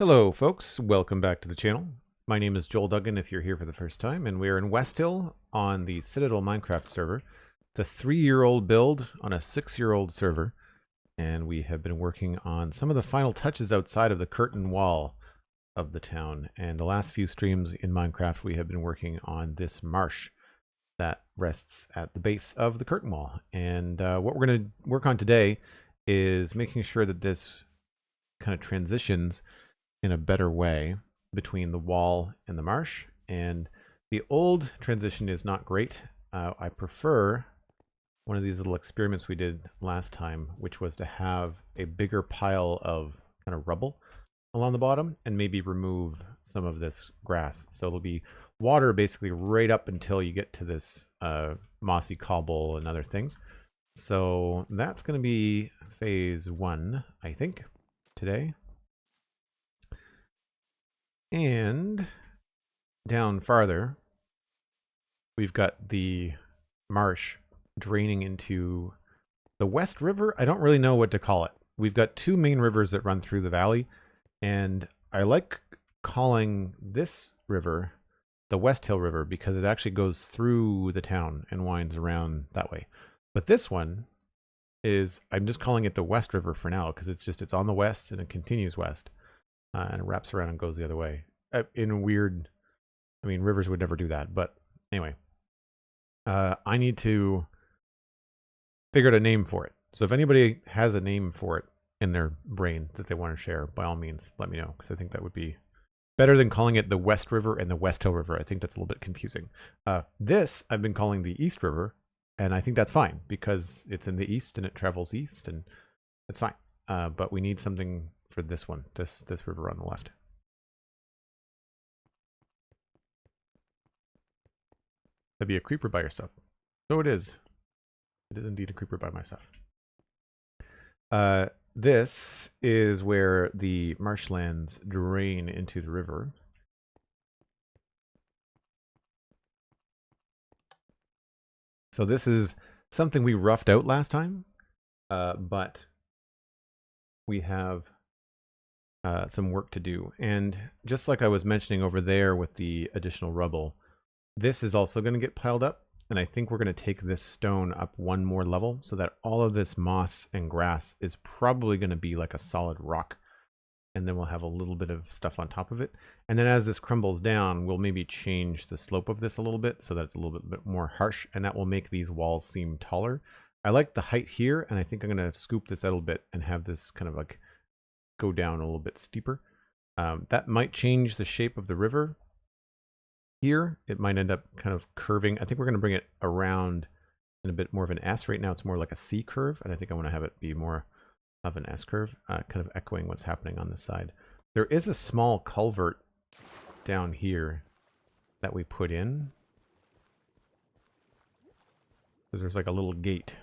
Hello folks, welcome back to the channel. My name is Joel Duggan if you're here for the first time, and we're in West Hill on the Citadel Minecraft server. It's a 3-year-old build on a 6-year-old server, and we have been working on some of the final touches outside of the curtain wall of the town. And the last few streams in Minecraft we have been working on this marsh that rests at the base of the curtain wall. And what we're going to work on today is making sure that this kind of transitions in a better way between the wall and the marsh. And the old transition is not great. I prefer one of these little experiments we did last time, which was to have a bigger pile of kind of rubble along the bottom and maybe remove some of this grass. So it'll be water basically right up until you get to this mossy cobble and other things. So that's going to be phase 1, I think, today. And down farther, we've got the marsh draining into the West River. I don't really know what to call it. We've got two main rivers that run through the valley, and I like calling this river the West Hill River because it actually goes through the town and winds around that way. But this one is, I'm just calling it the West River for now because it's on the west and it continues west. And it wraps around and goes the other way. In a weird, I mean, rivers would never do that. But anyway, I need to figure out a name for it. So if anybody has a name for it in their brain that they want to share, by all means, let me know. Because I think that would be better than calling it the West River and the West Hill River. I think that's a little bit confusing. This I've been calling the East River. And I think that's fine because it's in the east and it travels east and it's fine. But we need something for this one, this river on the left. That'd be a creeper by yourself. So it is. It is indeed a creeper by myself. This is where the marshlands drain into the river. So this is something we roughed out last time, but we have some work to do. And just like I was mentioning over there with the additional rubble, this is also going to get piled up. And I think we're going to take this stone up one more level so that all of this moss and grass is probably going to be like a solid rock. And then we'll have a little bit of stuff on top of it. And then as this crumbles down, we'll maybe change the slope of this a little bit so that it's a little bit more harsh. And that will make these walls seem taller. I like the height here, and I think I'm going to scoop this out a little bit and have this kind of like go down a little bit steeper. That might change the shape of the river here. It might end up kind of curving. I think we're going to bring it around in a bit more of an S. Right now it's more like a C curve, and I think I want to have it be more of an S curve, kind of echoing what's happening on this side. There is a small culvert down here that we put in. So there's like a little gate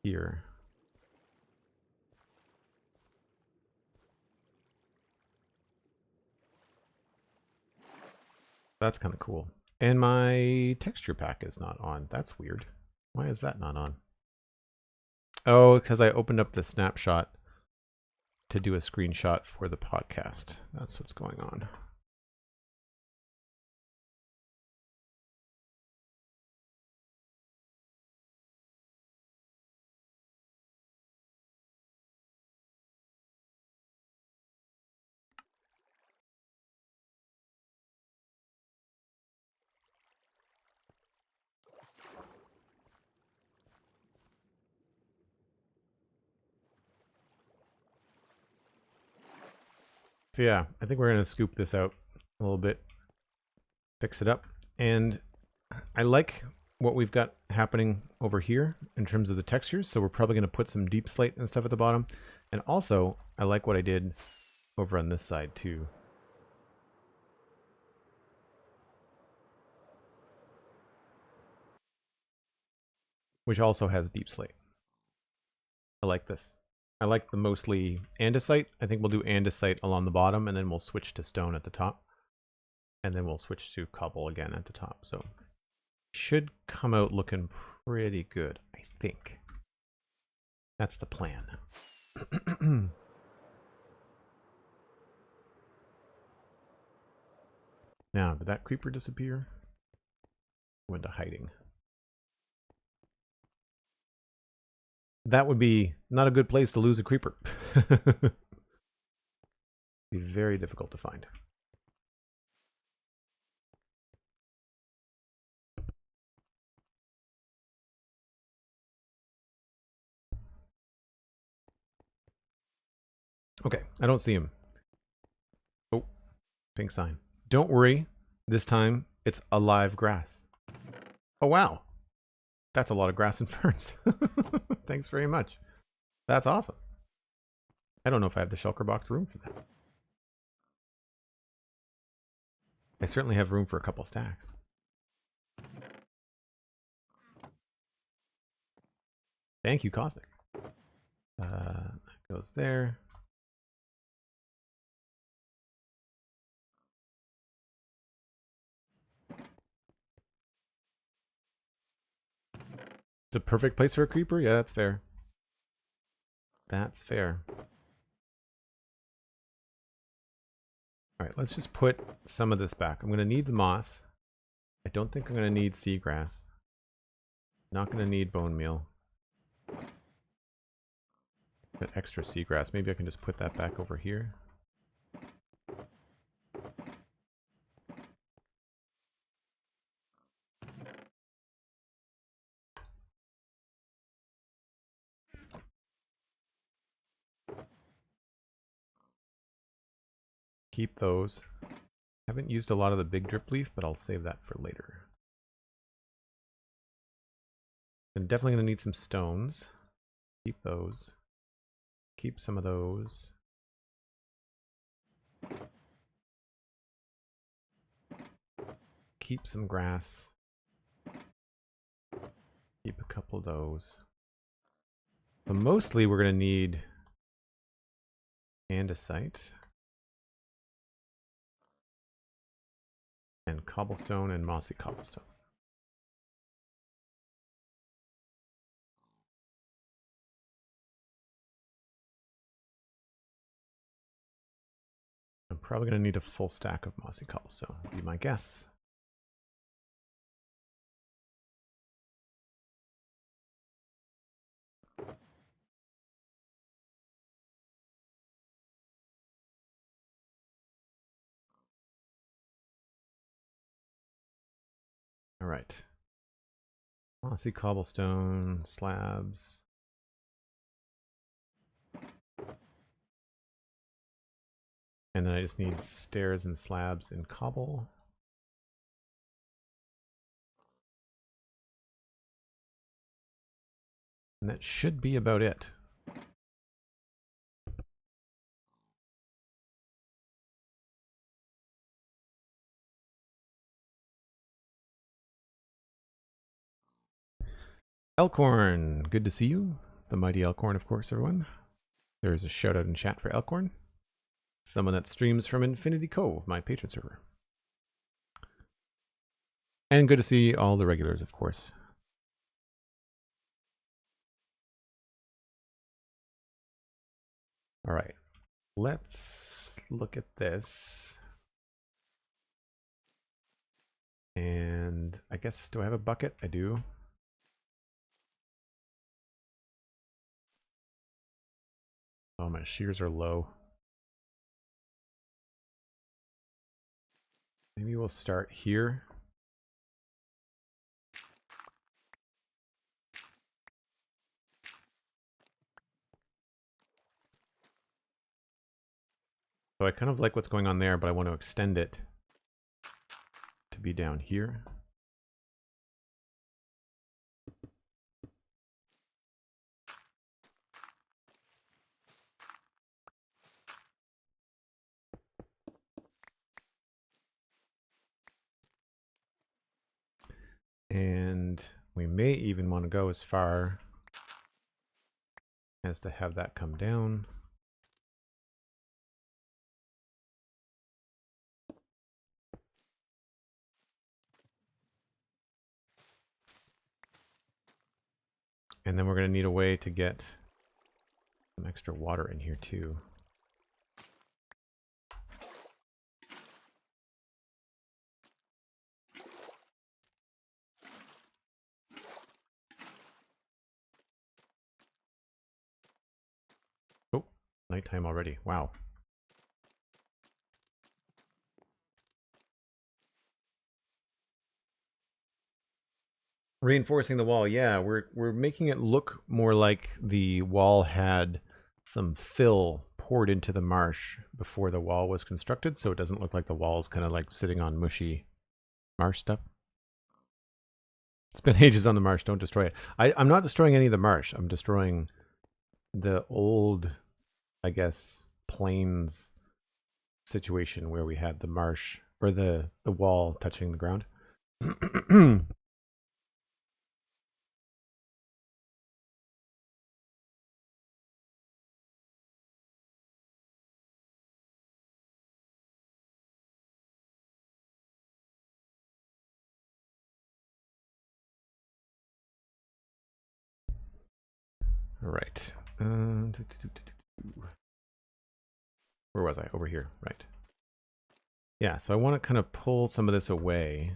here. That's kind of cool. And my texture pack is not on. That's weird. Why is that not on? Oh, because I opened up the snapshot to do a screenshot for the podcast. That's what's going on. So yeah, I think we're going to scoop this out a little bit, fix it up. And I like what we've got happening over here in terms of the textures. So we're probably going to put some deep slate and stuff at the bottom. And also, I like what I did over on this side too. Which also has deep slate. I like this. I like the mostly andesite. I think we'll do andesite along the bottom, and then we'll switch to stone at the top. And then we'll switch to cobble again at the top. So should come out looking pretty good, I think. That's the plan. Now, did that creeper disappear? Went to hiding. That would be not a good place to lose a creeper. Be very difficult to find. Okay, I don't see him. Oh, pink sign. Don't worry, this time it's alive grass. Oh wow, that's a lot of grass and ferns. Thanks very much. That's awesome. I don't know if I have the shulker box room for that. I certainly have room for a couple stacks. Thank you, Cosmic. That goes there. It's a perfect place for a creeper? Yeah, that's fair. That's fair. Alright, let's just put some of this back. I'm going to need the moss. I don't think I'm going to need seagrass. Not going to need bone meal. That extra seagrass. Maybe I can just put that back over here. Keep those. Haven't used a lot of the big drip leaf, but I'll save that for later. I'm definitely going to need some stones. Keep those. Keep some of those. Keep some grass. Keep a couple of those. But mostly we're going to need andesite. And cobblestone and mossy cobblestone. I'm probably going to need a full stack of mossy cobblestone, would be my guess. All right. Mossy cobblestone, slabs. And then I just need stairs and slabs and cobble. And that should be about it. Elkhorn, good to see you. The mighty Elkhorn, of course, everyone. There is a shout out in chat for Elkhorn. Someone that streams from Infinity Cove, my patron server. And good to see all the regulars, of course. All right, let's look at this. And I guess, do I have a bucket? I do. Oh, my shears are low. Maybe we'll start here. So I kind of like what's going on there, but I want to extend it to be down here. And we may even want to go as far as to have that come down. And then we're going to need a way to get some extra water in here too. nighttime already. Wow. Reinforcing the wall, yeah, we're making it look more like the wall had some fill poured into the marsh before the wall was constructed, so it doesn't look like the wall is kind of like sitting on mushy marsh stuff. It's been ages on the marsh, don't destroy it. I'm not destroying any of the marsh, I'm destroying the old, I guess, plains situation where we had the marsh, or the wall touching the ground. All right. Where was I? Over here. Right. Yeah, so I want to kind of pull some of this away.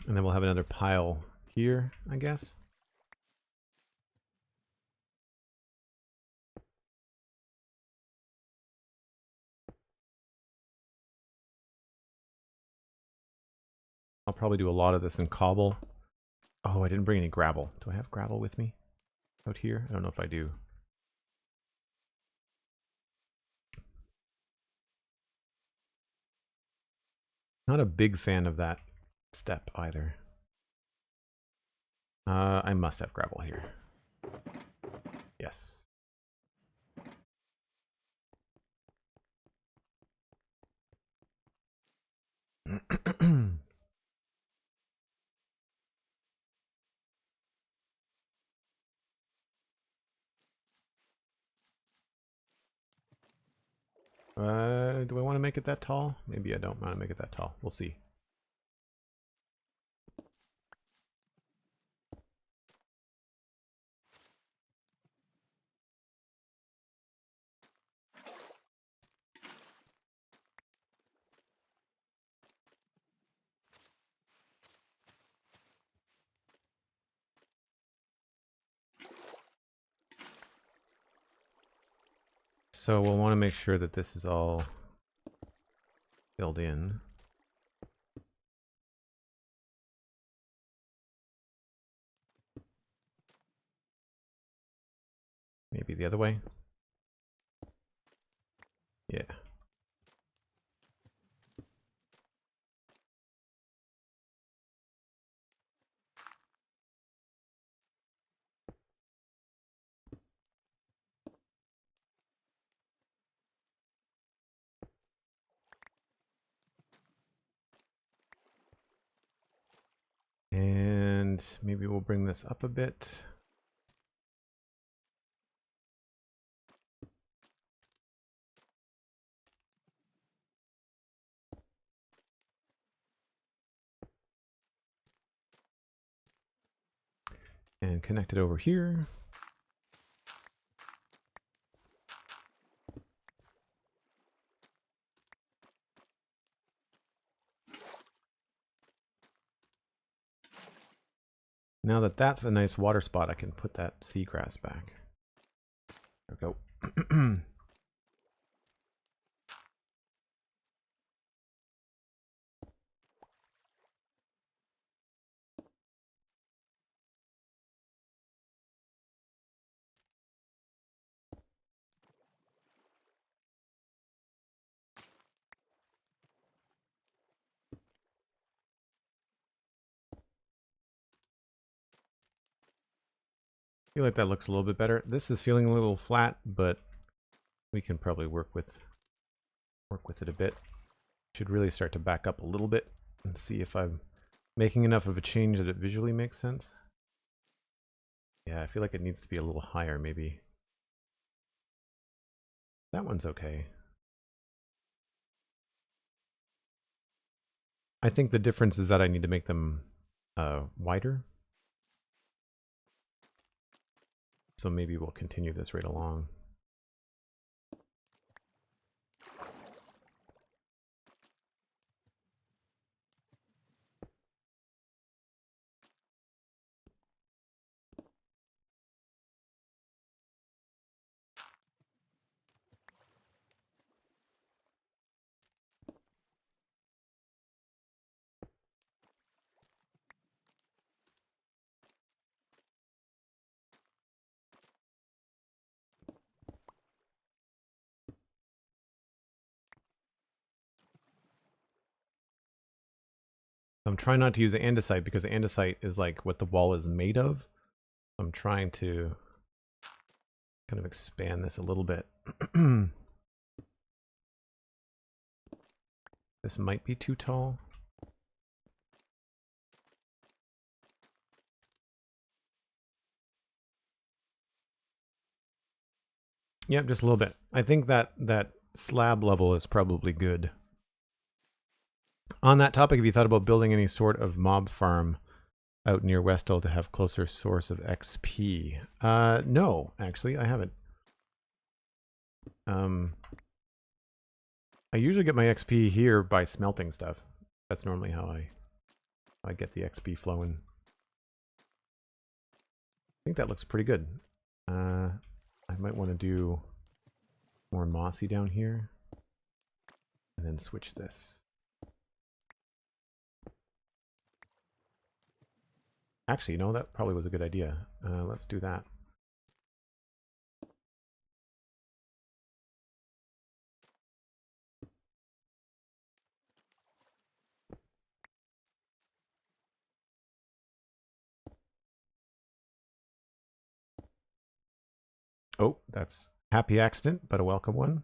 And then we'll have another pile here, I guess. I'll probably do a lot of this in cobble. Oh, I didn't bring any gravel. Do I have gravel with me out here? I don't know if I do. Not a big fan of that step either. I must have gravel here. Yes. Do I want to make it that tall? Maybe I don't want to make it that tall. We'll see. So we'll want to make sure that this is all filled in. Maybe the other way. Yeah. And maybe we'll bring this up a bit. And connect it over here. Now that that's a nice water spot, I can put that seagrass back. There we go. I feel like that looks a little bit better. This is feeling a little flat, but we can probably work with it a bit. Should really start to back up a little bit and see if I'm making enough of a change that it visually makes sense. Yeah, I feel like it needs to be a little higher, maybe. That one's okay. I think the difference is that I need to make them wider. so maybe we'll continue this right along. I'm trying not to use andesite because andesite is like what the wall is made of. I'm trying to kind of expand this a little bit. This might be too tall. Yep, just a little bit. I think that slab level is probably good. On that topic, have you thought about building any sort of mob farm out near Westall to have closer source of XP? No, actually, I haven't. I usually get my XP here by smelting stuff. That's normally how I get the XP flowing. I think that looks pretty good. I might want to do more mossy down here and then switch this. Actually, you know, that probably was a good idea. Let's do that. Oh, that's happy accident, but a welcome one.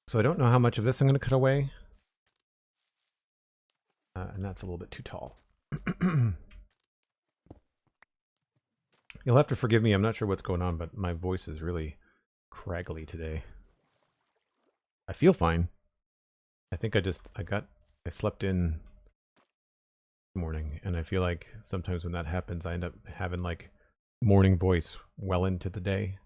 So I don't know how much of this I'm going to cut away. And that's a little bit too tall. You'll have to forgive me. I'm not sure what's going on, but my voice is really craggly today. I feel fine. I think I slept in this morning, and I feel like sometimes when that happens, I end up having like morning voice well into the day.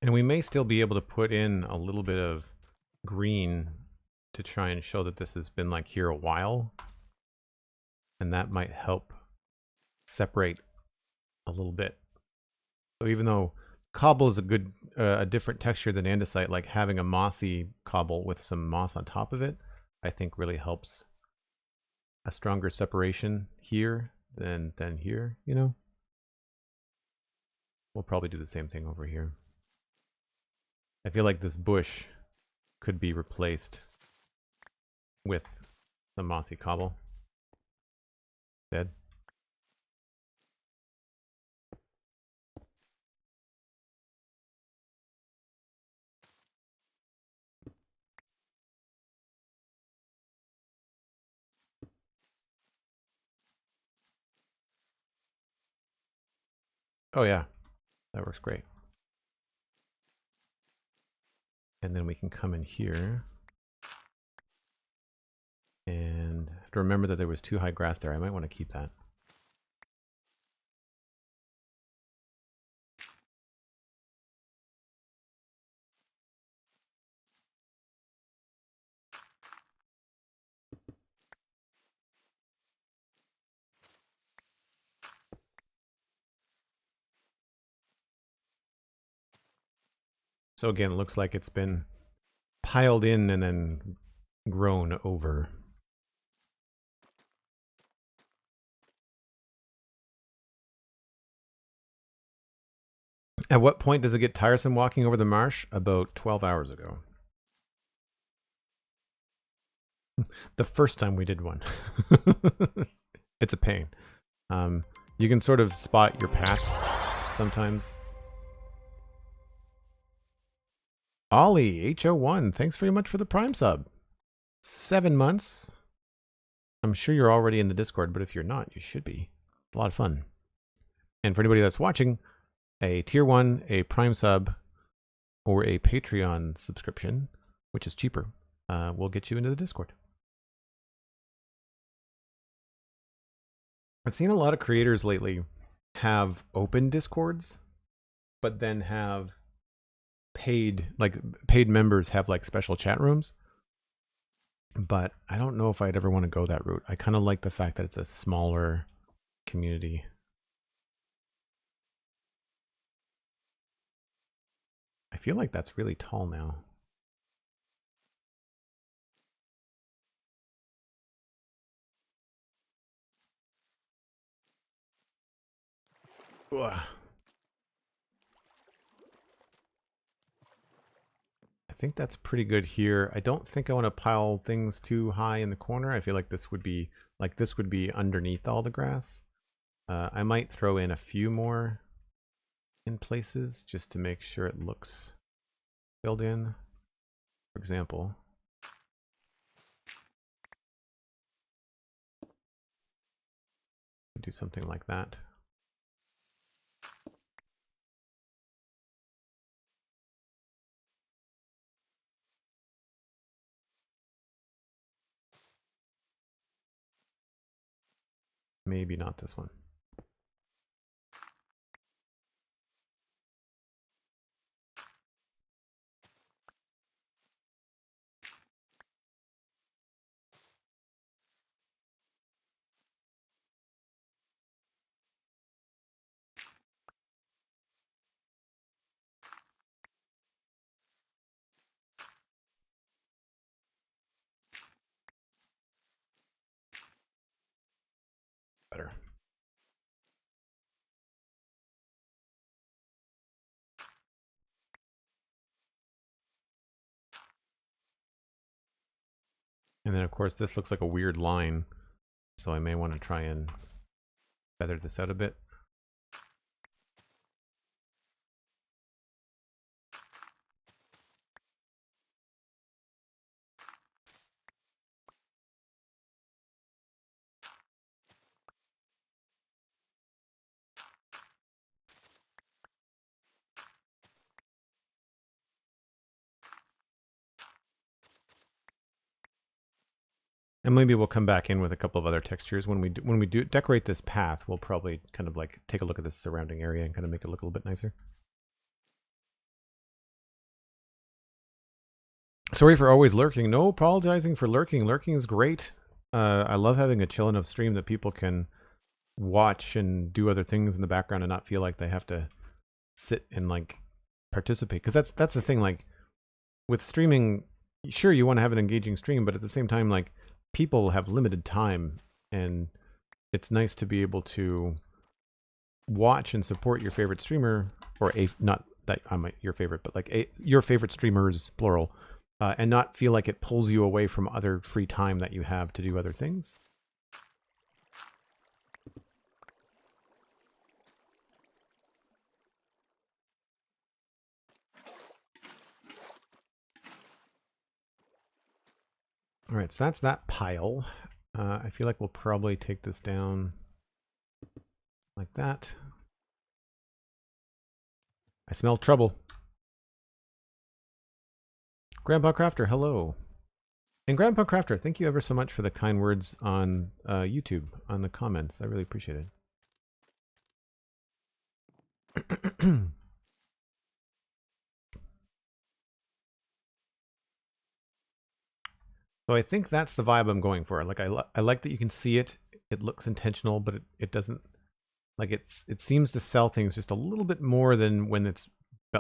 And we may still be able to put in a little bit of green to try and show that this has been like here a while. And that might help separate a little bit. So even though cobble is a different texture than andesite, like having a mossy cobble with some moss on top of it, I think really helps a stronger separation here than here, you know? We'll probably do the same thing over here. I feel like this bush could be replaced with some mossy cobble. Dead. Oh yeah, that works great. And then we can come in here. And I have to remember that there was too high grass there. I might want to keep that. So again, it looks like it's been piled in and then grown over. At what point does it get tiresome walking over the marsh? About 12 hours ago. The first time we did one. It's a pain. You can sort of spot your paths sometimes. Ollie, HO1, thanks very much for the Prime sub. 7 months. I'm sure you're already in the Discord, but if you're not, you should be. A lot of fun. And for anybody that's watching, a tier 1, a Prime sub, or a Patreon subscription, which is cheaper, will get you into the Discord. I've seen a lot of creators lately have open Discords, but then have paid members have like special chat rooms. But I don't know if I'd ever want to go that route. I kind of like the fact that it's a smaller community. I feel like that's really tall now. Ugh. I think that's pretty good here. I don't think I want to pile things too high in the corner. I feel like this would be underneath all the grass. I might throw in a few more in places just to make sure it looks filled in. For example, do something like that. Maybe not this one. Better. And then of course this looks like a weird line, so I may want to try and feather this out a bit. And maybe we'll come back in with a couple of other textures when we do decorate this path. We'll probably kind of like take a look at this surrounding area and kind of make it look a little bit nicer. Sorry for always lurking. No apologizing for lurking. Lurking is great. I love having a chill enough stream that people can watch and do other things in the background and not feel like they have to sit and like participate. Because that's the thing. Like with streaming, sure you want to have an engaging stream, but at the same time, like people have limited time, and it's nice to be able to watch and support your favorite streamer, or not that I'm your favorite, but like your favorite streamers, plural, and not feel like it pulls you away from other free time that you have to do other things. All right, so that's that pile. I feel like we'll probably take this down like that. I smell trouble. GrandpaCrafter, hello. And GrandpaCrafter, thank you ever so much for the kind words on YouTube, on the comments. I really appreciate it. So I think that's the vibe I'm going for. Like I like that you can see it. It looks intentional, but it doesn't, like it seems to sell things just a little bit more than when it's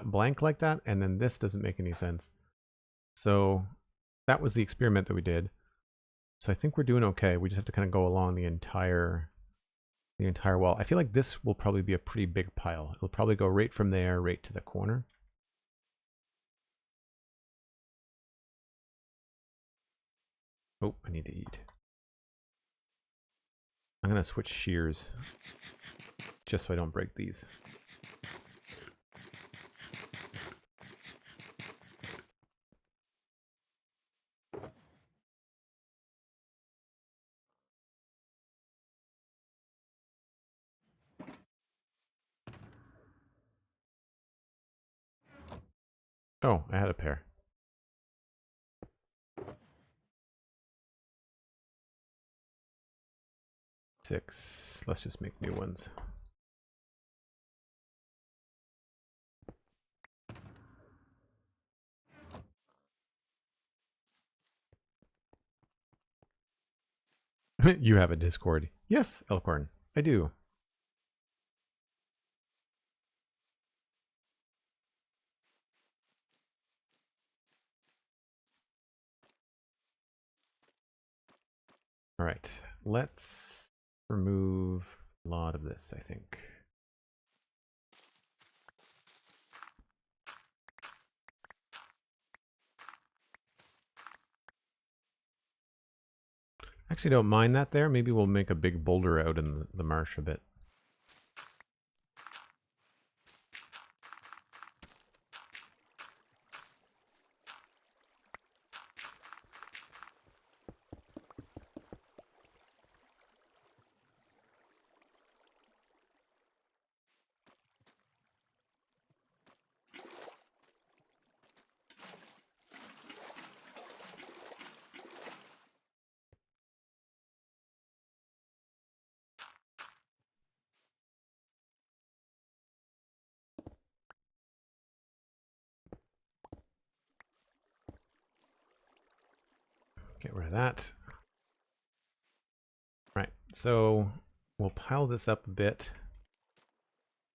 blank like that, and then this doesn't make any sense. So that was the experiment that we did. So I think we're doing okay. We just have to kind of go along the entire wall. I feel like this will probably be a pretty big pile. It'll probably go right from there right to the corner. Oh, I need to eat. I'm going to switch shears just so I don't break these. Oh, I had a pair. 6. Let's just make new ones. You have a Discord. Yes, Elkhorn, I do. All right, let's remove a lot of this, I think. Actually, don't mind that there. Maybe we'll make a big boulder out in the marsh a bit. Get rid of that. Right, so we'll pile this up a bit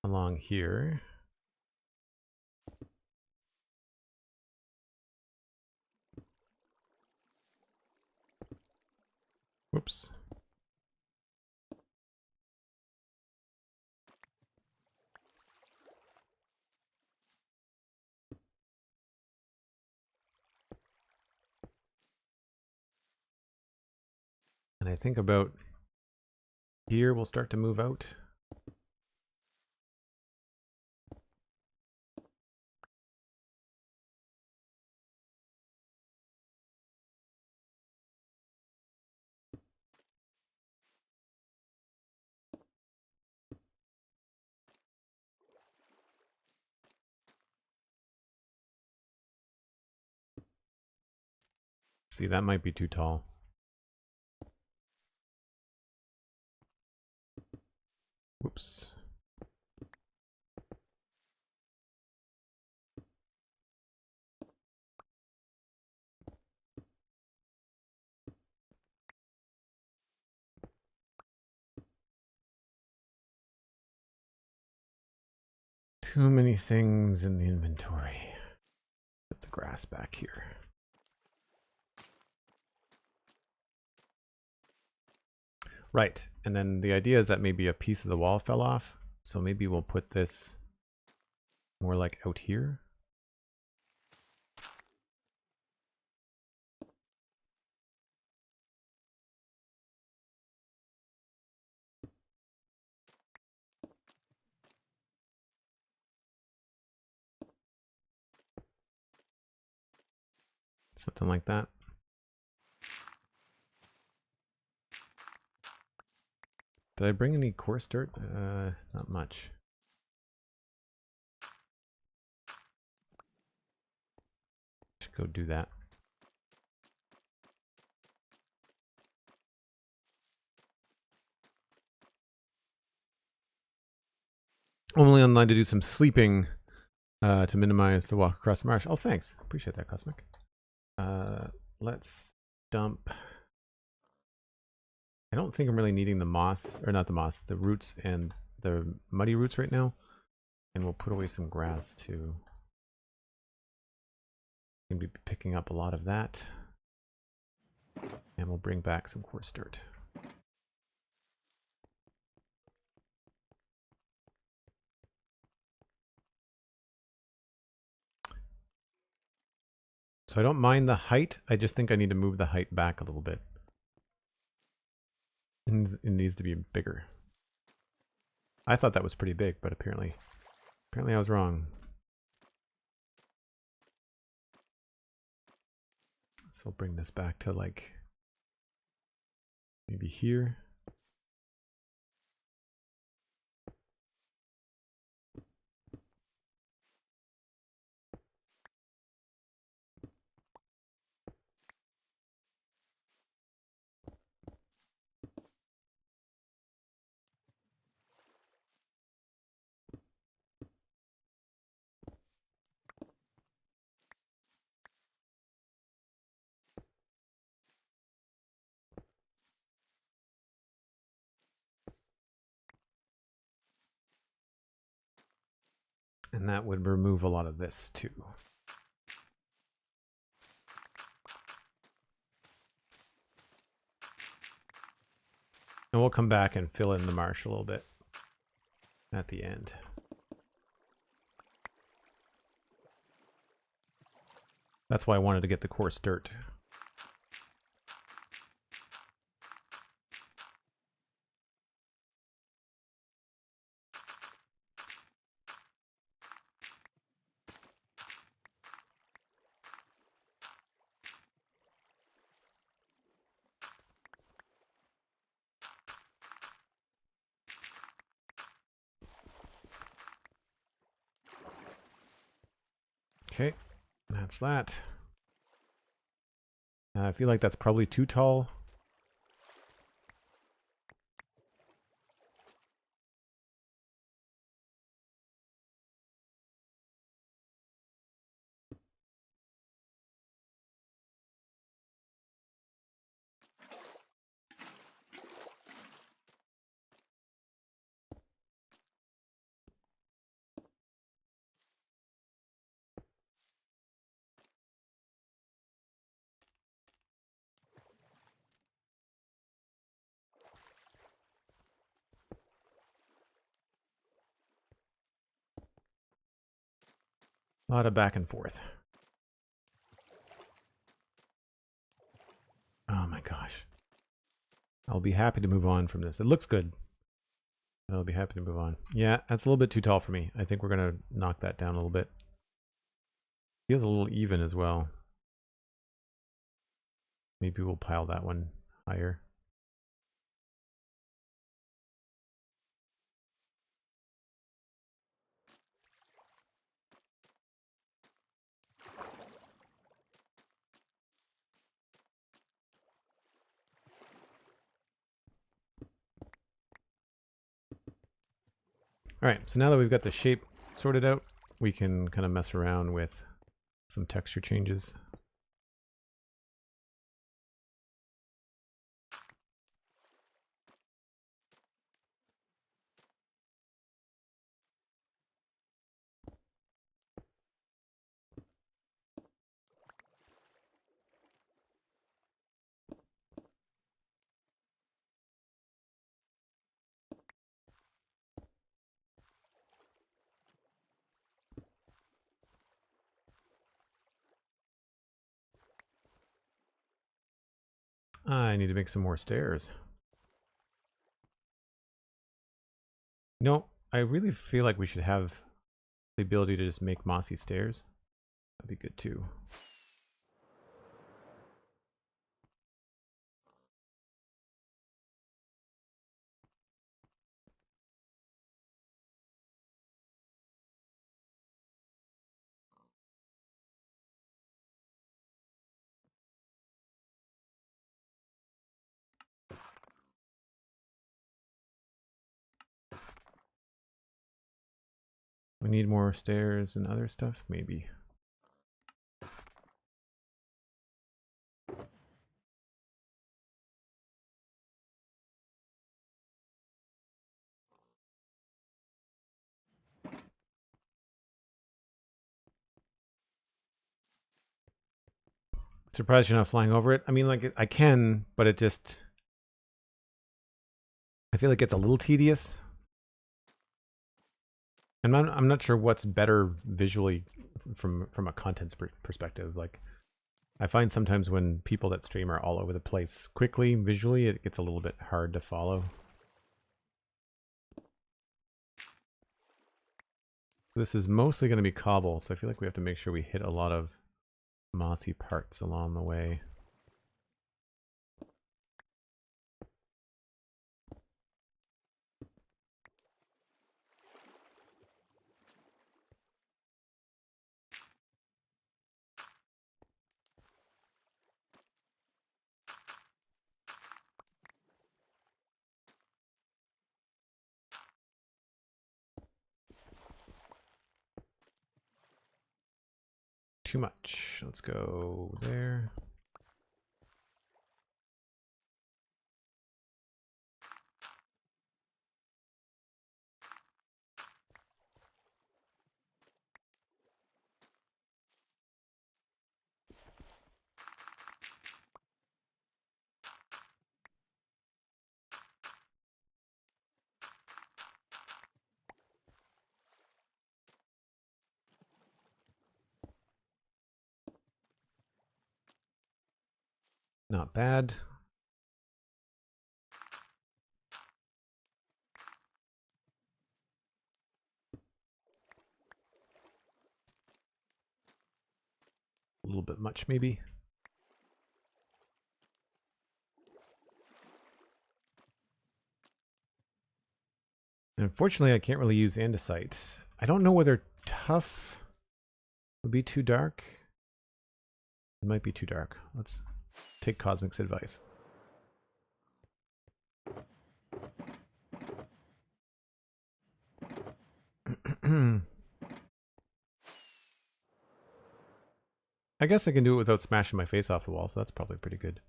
along here. Whoops. And I think about here we'll start to move out. See, that might be too tall. Whoops. Too many things in the inventory. Put the grass back here. Right, and then the idea is that maybe a piece of the wall fell off, so maybe we'll put this more like out here. Something like that. Did I bring any coarse dirt? Not much. Should go do that. Only online to do some sleeping to minimize the walk across the marsh. Oh, thanks. Appreciate that, Cosmic. Let's dump. I don't think I'm really needing the moss, or not the moss, the roots and the muddy roots right now. And we'll put away some grass too. Gonna be picking up a lot of that. And we'll bring back some coarse dirt. So I don't mind the height. I just think I need to move the height back a little bit. It needs to be bigger. I thought that was pretty big, but apparently I was wrong. So we'll bring this back to like maybe here. And that would remove a lot of this too. And we'll come back and fill in the marsh a little bit at the end. That's why I wanted to get the coarse dirt. Okay, that's that. I feel like that's probably too tall. A lot of back and forth. Oh my gosh. I'll be happy to move on from this. It looks good. I'll be happy to move on. Yeah, that's a little bit too tall for me. I think we're going to knock that down a little bit. Feels a little even as well. Maybe we'll pile that one higher. All right, so now that we've got the shape sorted out, we can kind of mess around with some texture changes. I need to make some more stairs. No, I really feel like we should have the ability to just make mossy stairs. That'd be good too. We need more stairs and other stuff, maybe. surprised you're not flying over it. I mean, like, I can, but it just... I feel like it's a little tedious. And I'm not sure what's better visually from a contents perspective. Like, I find sometimes when people that stream are all over the place quickly, visually, it gets a little bit hard to follow. This is mostly going to be cobble, so I feel like we have to make sure we hit a lot of mossy parts along the way. Too much. Let's go there. Not bad. A little bit much, maybe. And unfortunately, I can't really use andesite. I don't know whether tough would be too dark. It might be too dark. Let's take Cosmic's advice. I guess I can do it without smashing my face off the wall, so that's probably pretty good.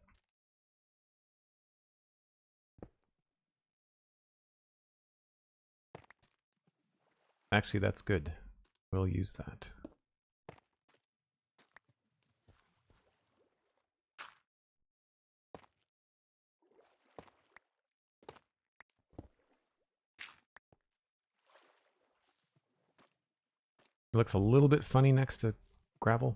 Actually, that's good. We'll use that. It looks a little bit funny next to gravel.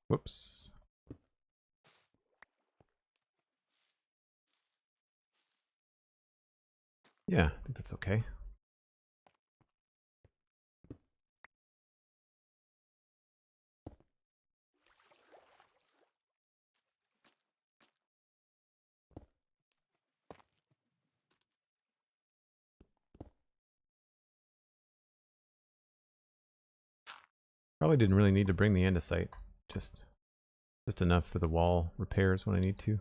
Whoops. Yeah, I think that's okay. Probably didn't really need to bring the andesite. Just enough for the wall repairs when I need to.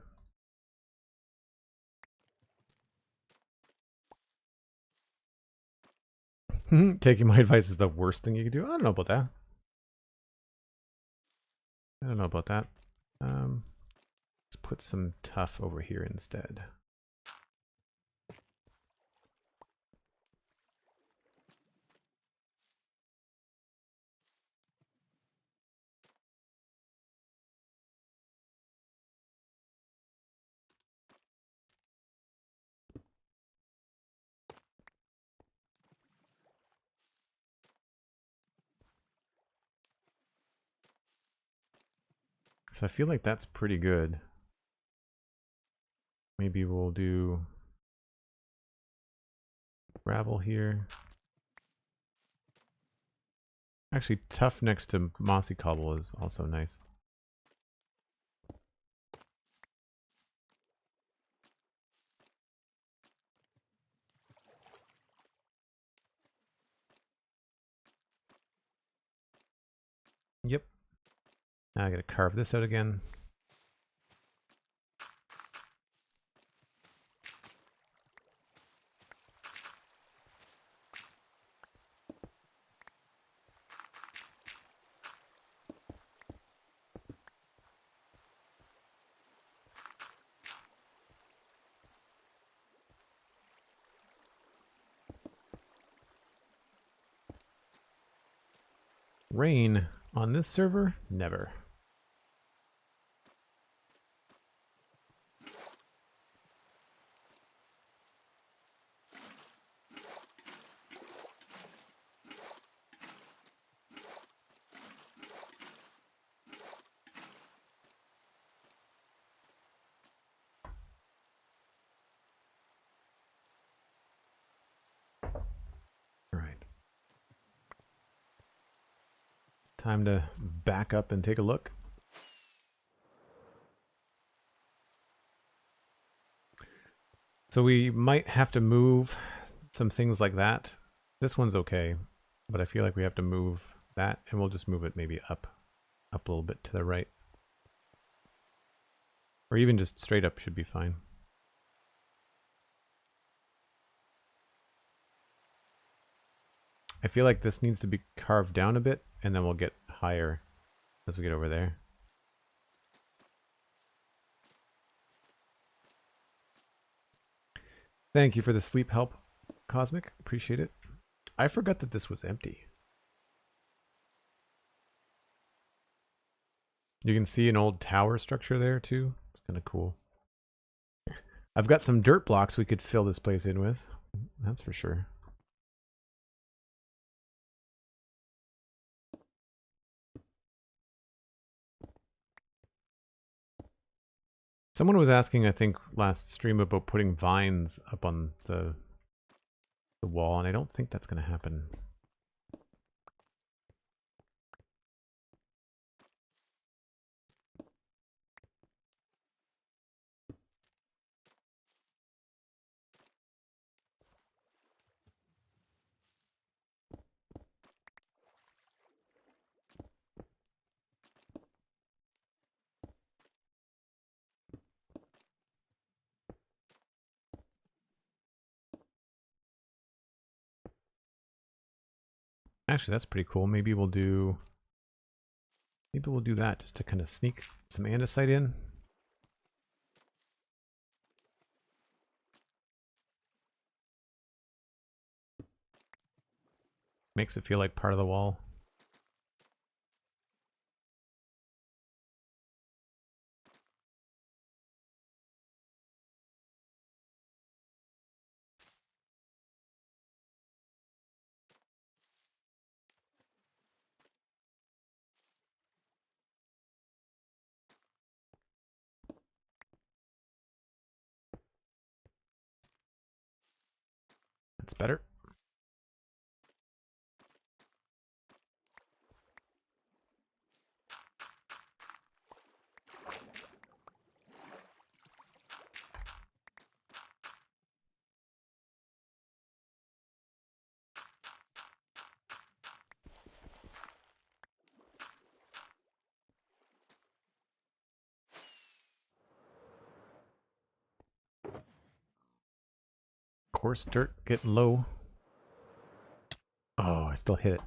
Taking my advice is the worst thing you can do. I don't know about that. I don't know about that. Let's put some tough over here instead. So I feel like that's pretty good. Maybe we'll do gravel here. Actually, tough next to mossy cobble is also nice. Yep. Now I gotta carve this out again. Rain on this server? Never. Time to back up and take a look. So we might have to move some things like that. This one's okay, but I feel like we have to move that, and we'll just move it maybe up a little bit to the right. Or even just straight up should be fine. I feel like this needs to be carved down a bit, and then we'll get higher as we get over there. Thank you for the sleep help, Cosmic. Appreciate it. I forgot that this was empty. You can see an old tower structure there too. It's kind of cool. I've got some dirt blocks we could fill this place in with. That's for sure. Someone was asking, I think, last stream about putting vines up on the wall, and I don't think that's going to happen. Actually, that's pretty cool. Maybe we'll do that just to kind of sneak some andesite in. Makes it feel like part of the wall. That's better. Coarse dirt getting low. Oh, I still hit it.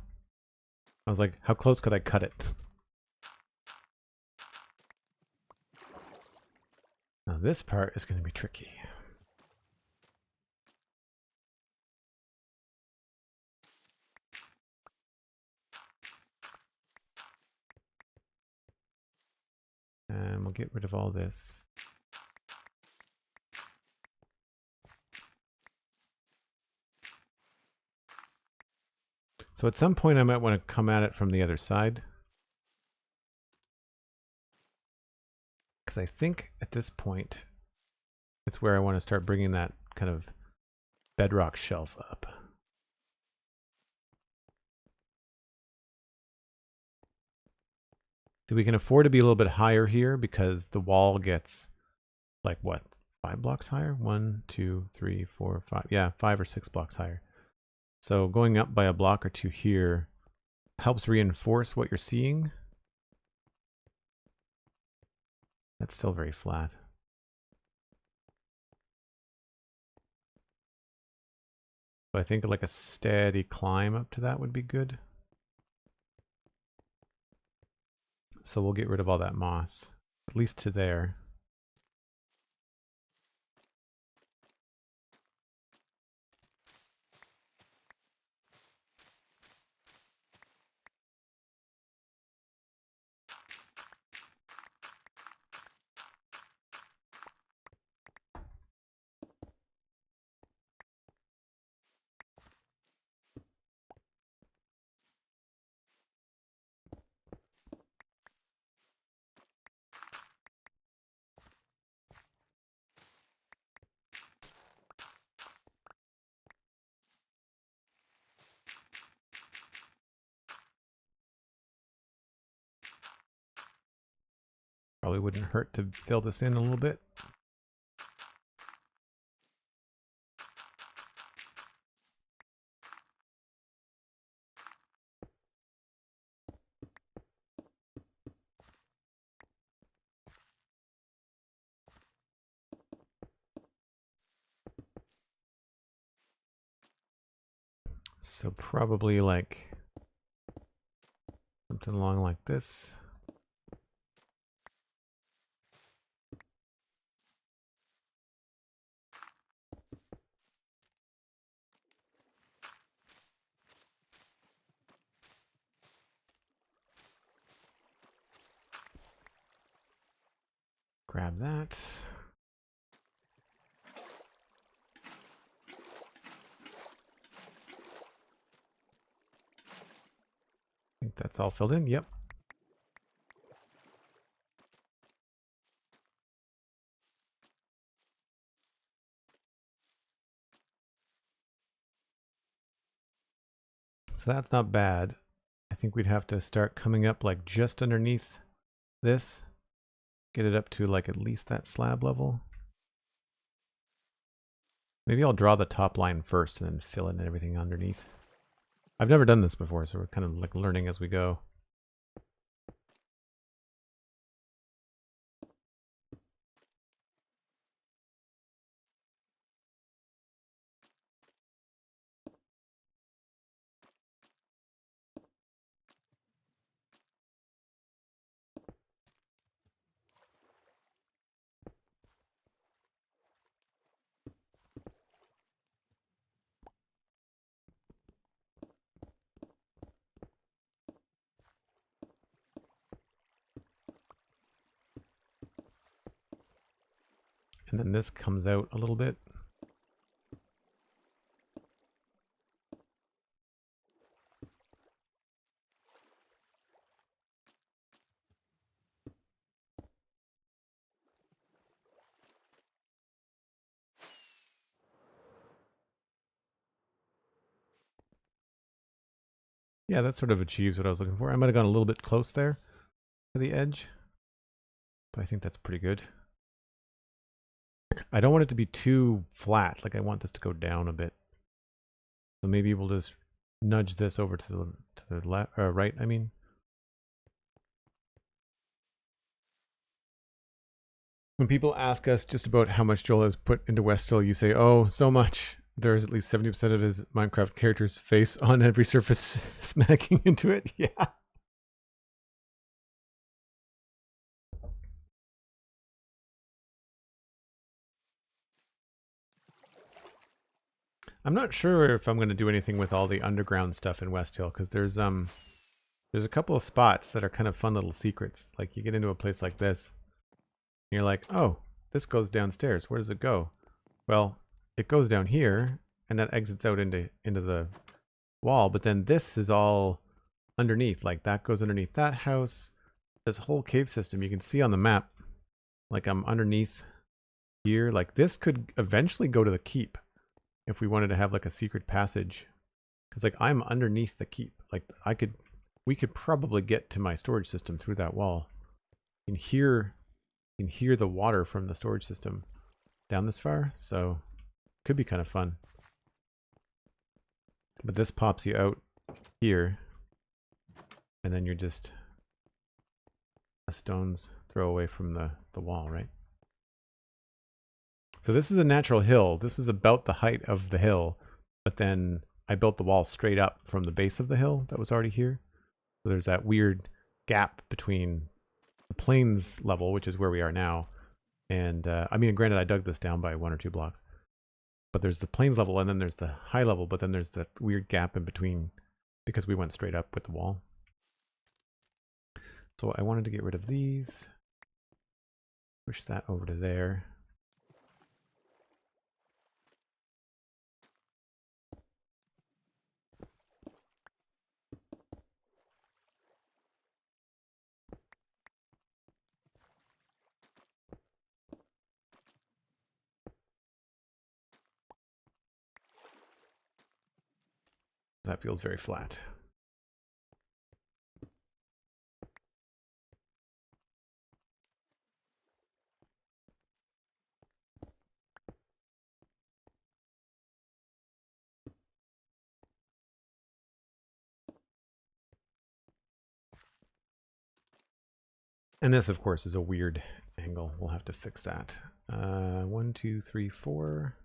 I was like, how close could I cut it? Now this part is going to be tricky. And we'll get rid of all this. So at some point I might want to come at it from the other side. Because I think at this point, it's where I want to start bringing that kind of bedrock shelf up. So we can afford to be a little bit higher here because the wall gets like what? 5 blocks higher? 1, 2, 3, 4, 5. Yeah, 5 or 6 blocks higher. So going up by a block or two here helps reinforce what you're seeing. That's still very flat. But I think like a steady climb up to that would be good. So we'll get rid of all that moss, at least to there. Probably wouldn't hurt to fill this in a little bit. So probably like something along like this. Grab that. I think that's all filled in. Yep. So that's not bad. I think we'd have to start coming up like just underneath this. Get it up to like at least that slab level. Maybe I'll draw the top line first and then fill in everything underneath. I've never done this before, so we're kind of like learning as we go. And then this comes out a little bit. Yeah, that sort of achieves what I was looking for. I might have gone a little bit close there to the edge, but I think that's pretty good. I don't want it to be too flat. Like I want this to go down a bit. So maybe we'll just nudge this over to the left or right, I mean. When people ask us just about how much Joel has put into Westhill, you say, "Oh, so much." There's at least 70% of his Minecraft character's face on every surface smacking into it. Yeah. I'm not sure if I'm going to do anything with all the underground stuff in Westhill, because there's a couple of spots that are kind of fun little secrets. Like you get into a place like this, and you're like, "Oh, this goes downstairs. Where does it go?" Well, it goes down here, and that exits out into the wall. But then this is all underneath. Like that goes underneath that house. This whole cave system you can see on the map. Like I'm underneath here. Like this could eventually go to the keep if we wanted to have like a secret passage. Because like I'm underneath the keep. Like we could probably get to my storage system through that wall. You can hear the water from the storage system down this far, so could be kind of fun. But this pops you out here, and then you're just a stone's throw away from the wall, right? So this is a natural hill. This is about the height of the hill, but then I built the wall straight up from the base of the hill that was already here. So there's that weird gap between the plains level, which is where we are now, and I mean, granted, I dug this down by 1 or 2 blocks, but there's the plains level, and then there's the high level, but then there's that weird gap in between because we went straight up with the wall. So I wanted to get rid of these, push that over to there. That feels very flat. And this, of course, is a weird angle. We'll have to fix that. 1, 2, 3, 4.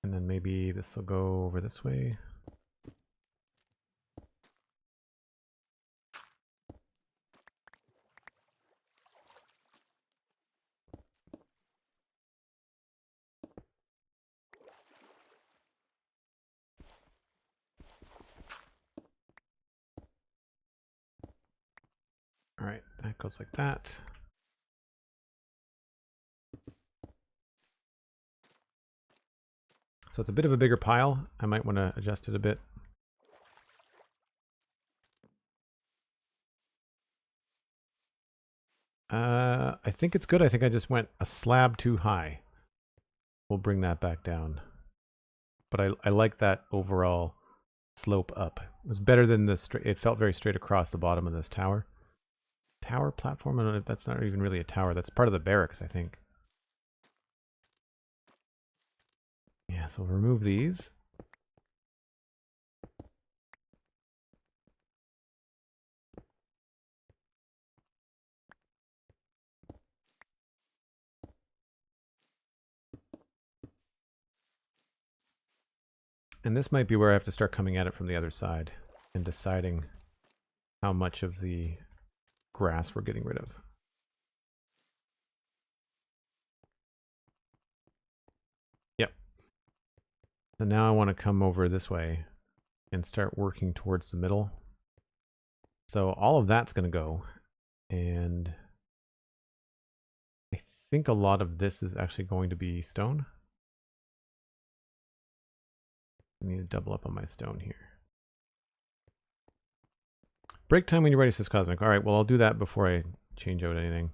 And then maybe this will go over this way. All right, that goes like that. So it's a bit of a bigger pile. I might want to adjust it a bit. I think it's good. I think I just went a slab too high. We'll bring that back down. But I like that overall slope up. It was better than the straight. It felt very straight across the bottom of this tower. Tower platform? I don't know if that's not even really a tower. That's part of the barracks, I think. Yeah, so we'll remove these. And this might be where I have to start coming at it from the other side and deciding how much of the grass we're getting rid of. Yep. So now I want to come over this way and start working towards the middle. So all of that's going to go. And I think a lot of this is actually going to be stone. I need to double up on my stone here. Break time when you're ready, says Cosmic. All right, well, I'll do that before I change out anything.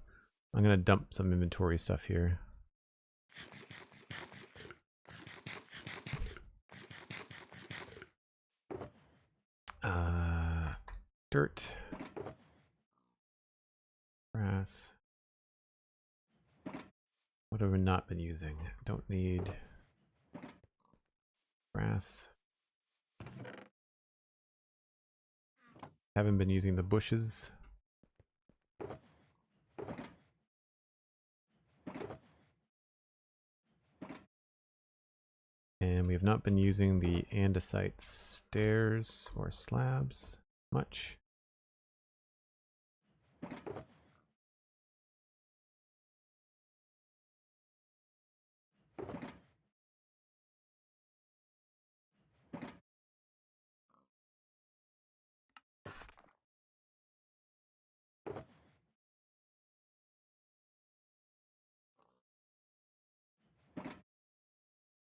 I'm going to dump some inventory stuff here. Dirt. Grass. What have we not been using? Don't need grass. Haven't been using the bushes. And we have not been using the andesite stairs or slabs much.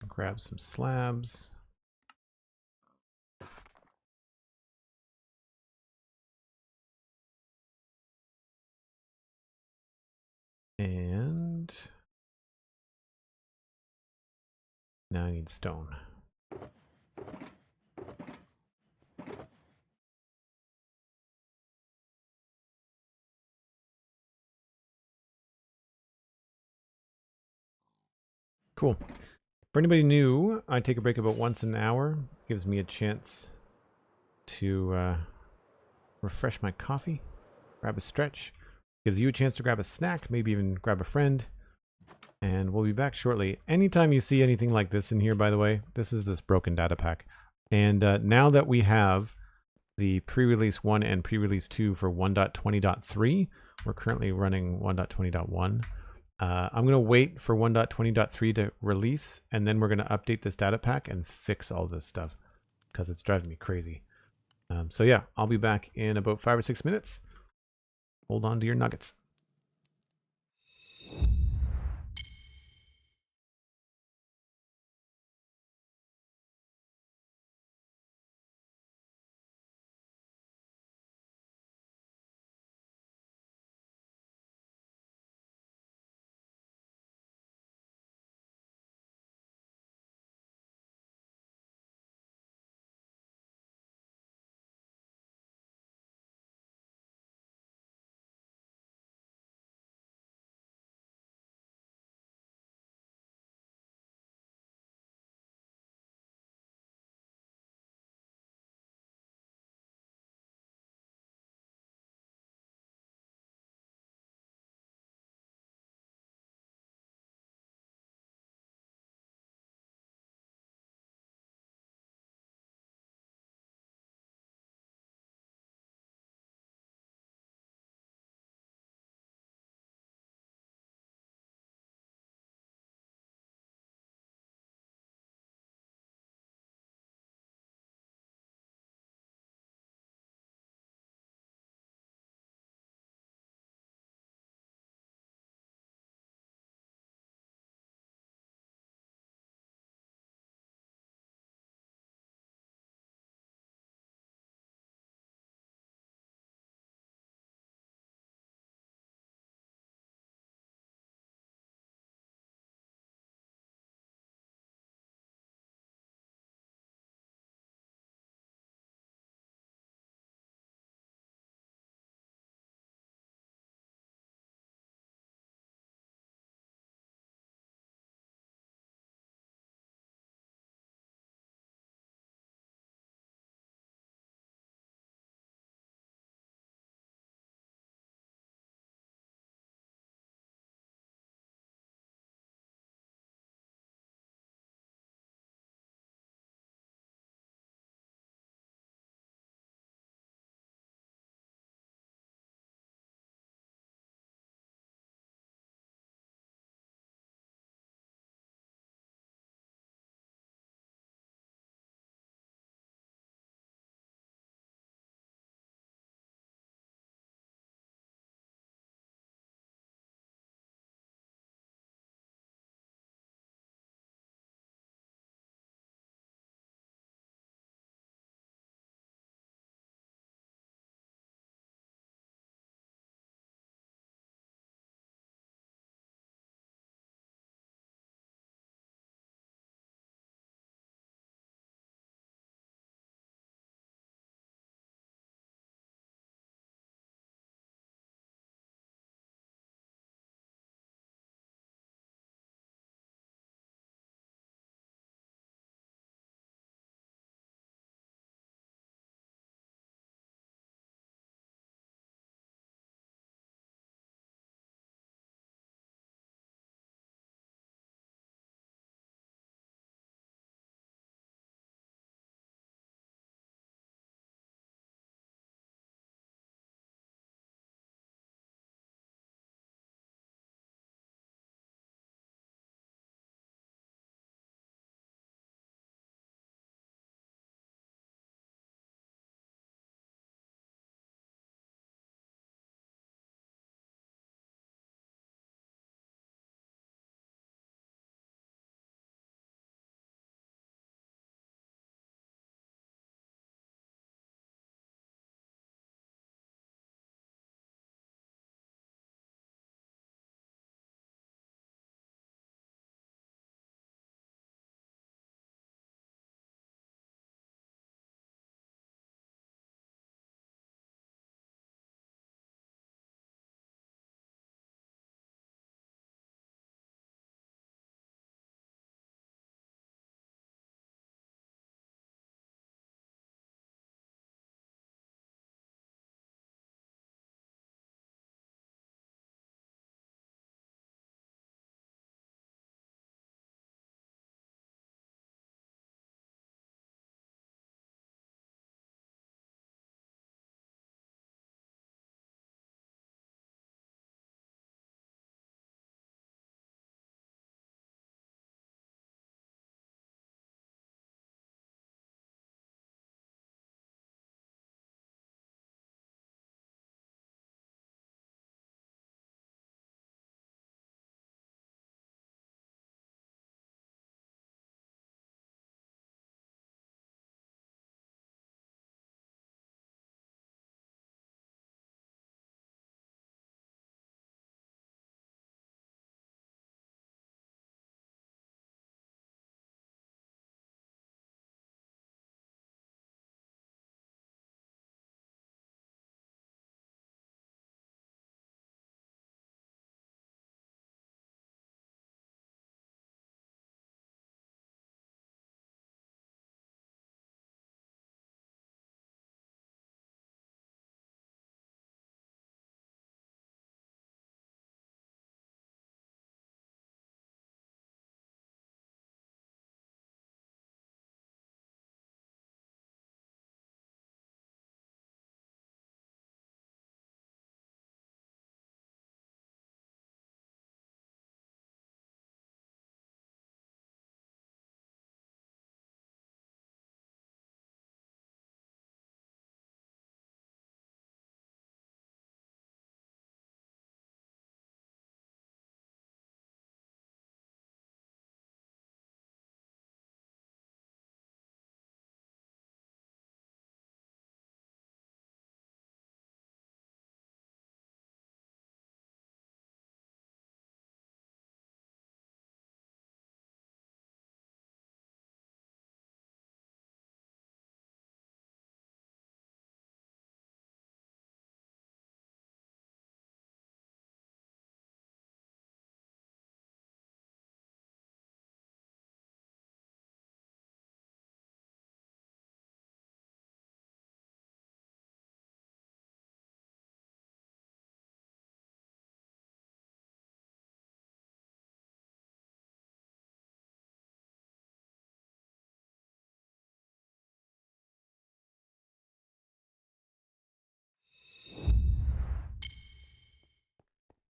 Grab some slabs. And now I need stone. Cool. For anybody new, I take a break about once an hour. Gives me a chance to refresh my coffee, grab a stretch. Gives you a chance to grab a snack, maybe even grab a friend. And we'll be back shortly. Anytime you see anything like this in here, by the way, this is this broken data pack. And now that we have the pre-release 1 and pre-release 2 for 1.20.3, we're currently running 1.20.1. I'm going to wait for 1.20.3 to release, and then we're going to update this data pack and fix all this stuff because it's driving me crazy. So yeah, I'll be back in about 5 or 6 minutes. Hold on to your nuggets.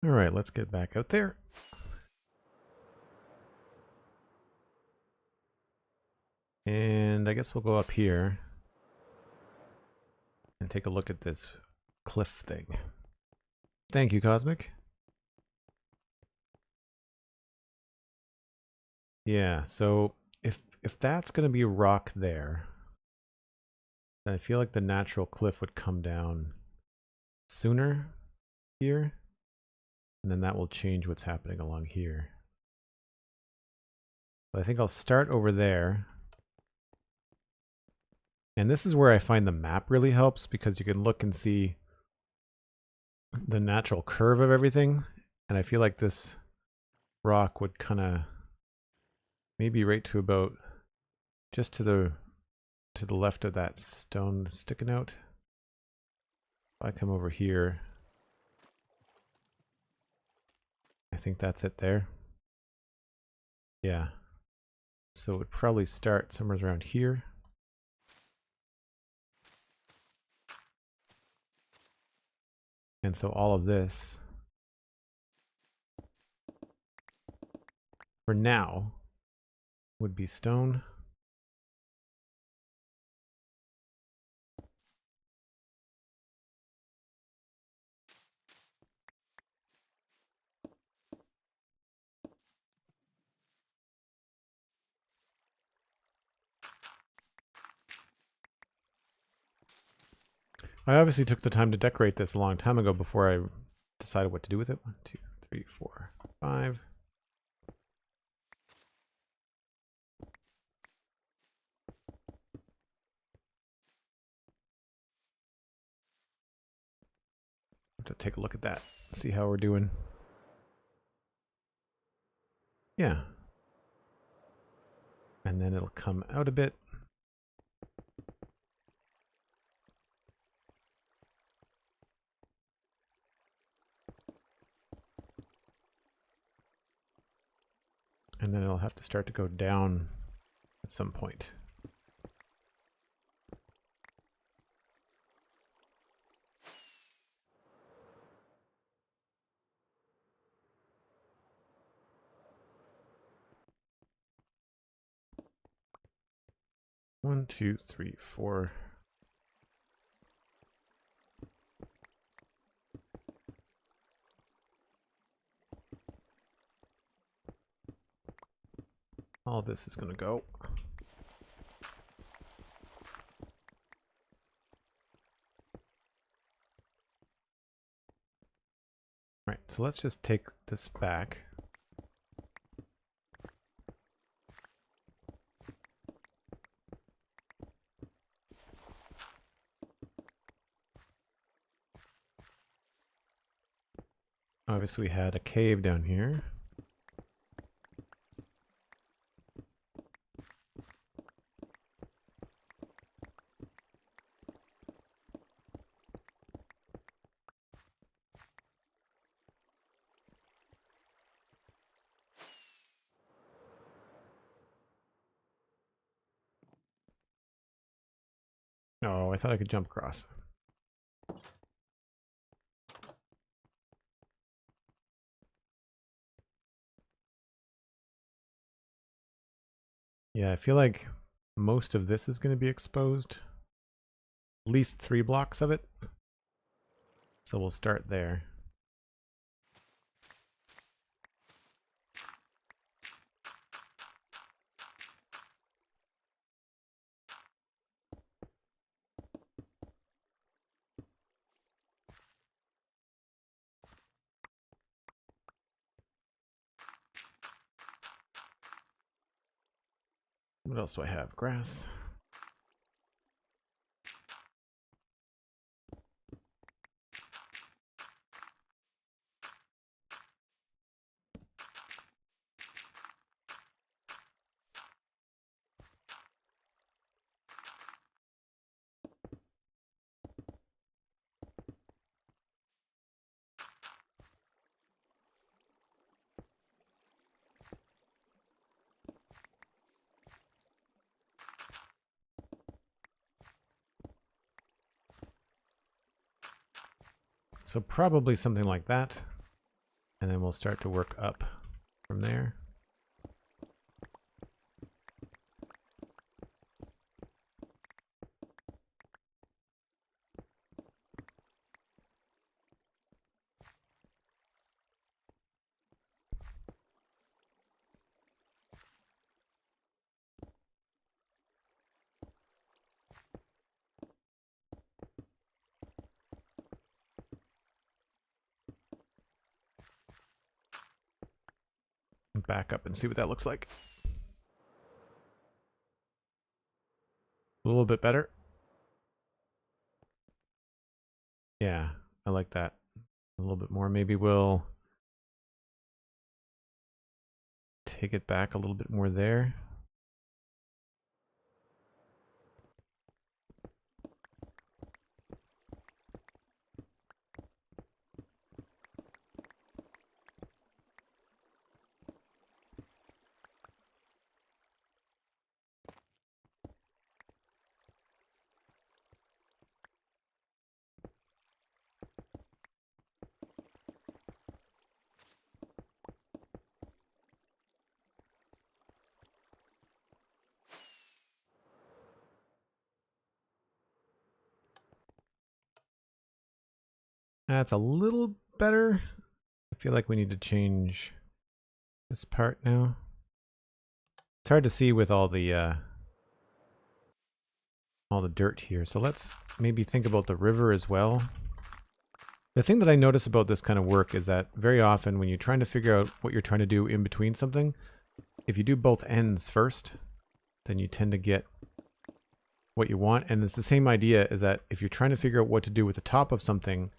All right, let's get back out there. And I guess we'll go up here and take a look at this cliff thing. Thank you, Cosmic. Yeah, so if that's going to be rock there, then I feel like the natural cliff would come down sooner here, and then that will change what's happening along here. But I think I'll start over there. And this is where I find the map really helps, because you can look and see the natural curve of everything. And I feel like this rock would kind of maybe right to about just to the left of that stone sticking out. If I come over here, I think that's it there. Yeah. So it would probably start somewhere around here. And so all of this, for now, would be stone. I obviously took the time to decorate this a long time ago before I decided what to do with it. 1, 2, 3, 4, 5. To take a look at that, see how we're doing. Yeah. And then it'll come out a bit. And then it'll have to start to go down at some point. One, two, three, four. All this is going to go. Right, so let's just take this back. Obviously we had a cave down here. Oh, I thought I could jump across. Yeah, I feel like most of this is going to be exposed. At least 3 blocks of it. So we'll start there. What else do I have? Grass. So probably something like that. And then we'll start to work up from there. Back up and see what that looks like. A little bit better. Yeah, I like that. A little bit more. Maybe we'll take it back a little bit more there. That's a little better. I feel like we need to change this part now. It's hard to see with all the dirt here. So let's maybe think about the river as well. The thing that I notice about this kind of work is that very often when you're trying to figure out what you're trying to do in between something, if you do both ends first, then you tend to get what you want. And it's the same idea, is that if you're trying to figure out what to do with the top of something,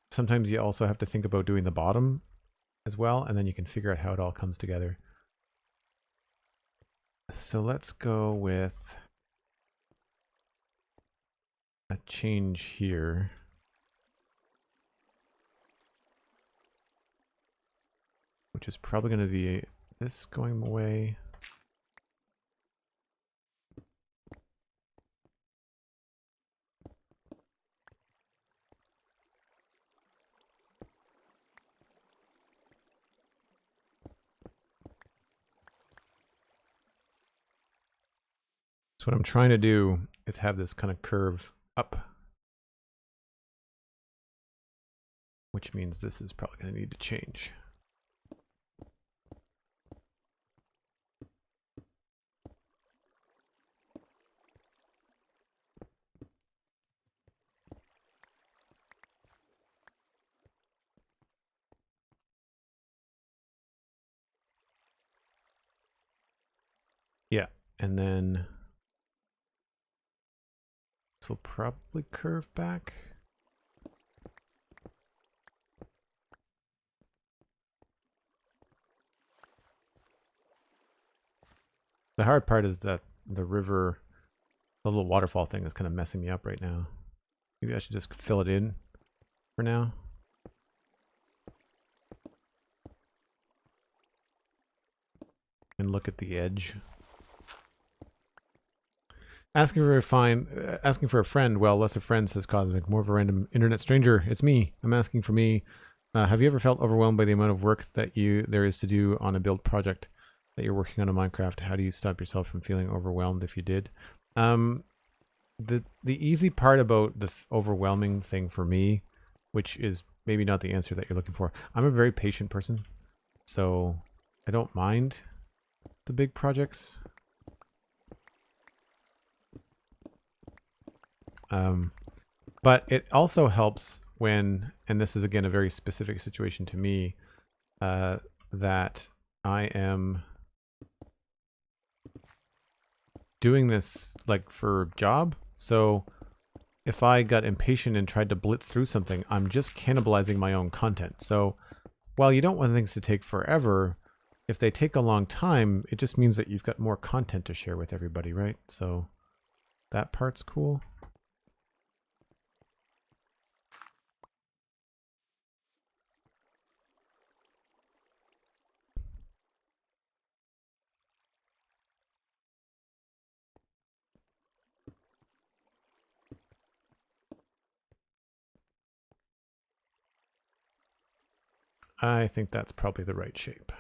sometimes you also have to think about doing the bottom as well, and then you can figure out how it all comes together. So let's go with a change here. Which is probably going to be this going away. So what I'm trying to do is have this kind of curve up, which means this is probably going to need to change. Yeah, and then this will probably curve back. The hard part is that the river, the little waterfall thing is kind of messing me up right now. Maybe I should just fill it in for now. And look at the edge. Asking for a friend. Well, less a friend, says Cosmic. More of a random internet stranger. It's me. I'm asking for me. Have you ever felt overwhelmed by the amount of work that there is to do on a build project that you're working on in Minecraft? How do you stop yourself from feeling overwhelmed if you did? The easy part about the overwhelming thing for me, which is maybe not the answer that you're looking for. I'm a very patient person, so I don't mind the big projects. But it also helps when, and this is again a very specific situation to me, that I am doing this like for a job. So if I got impatient and tried to blitz through something, I'm just cannibalizing my own content. So while you don't want things to take forever, if they take a long time, it just means that you've got more content to share with everybody, right? So that part's cool. I think that's probably the right shape.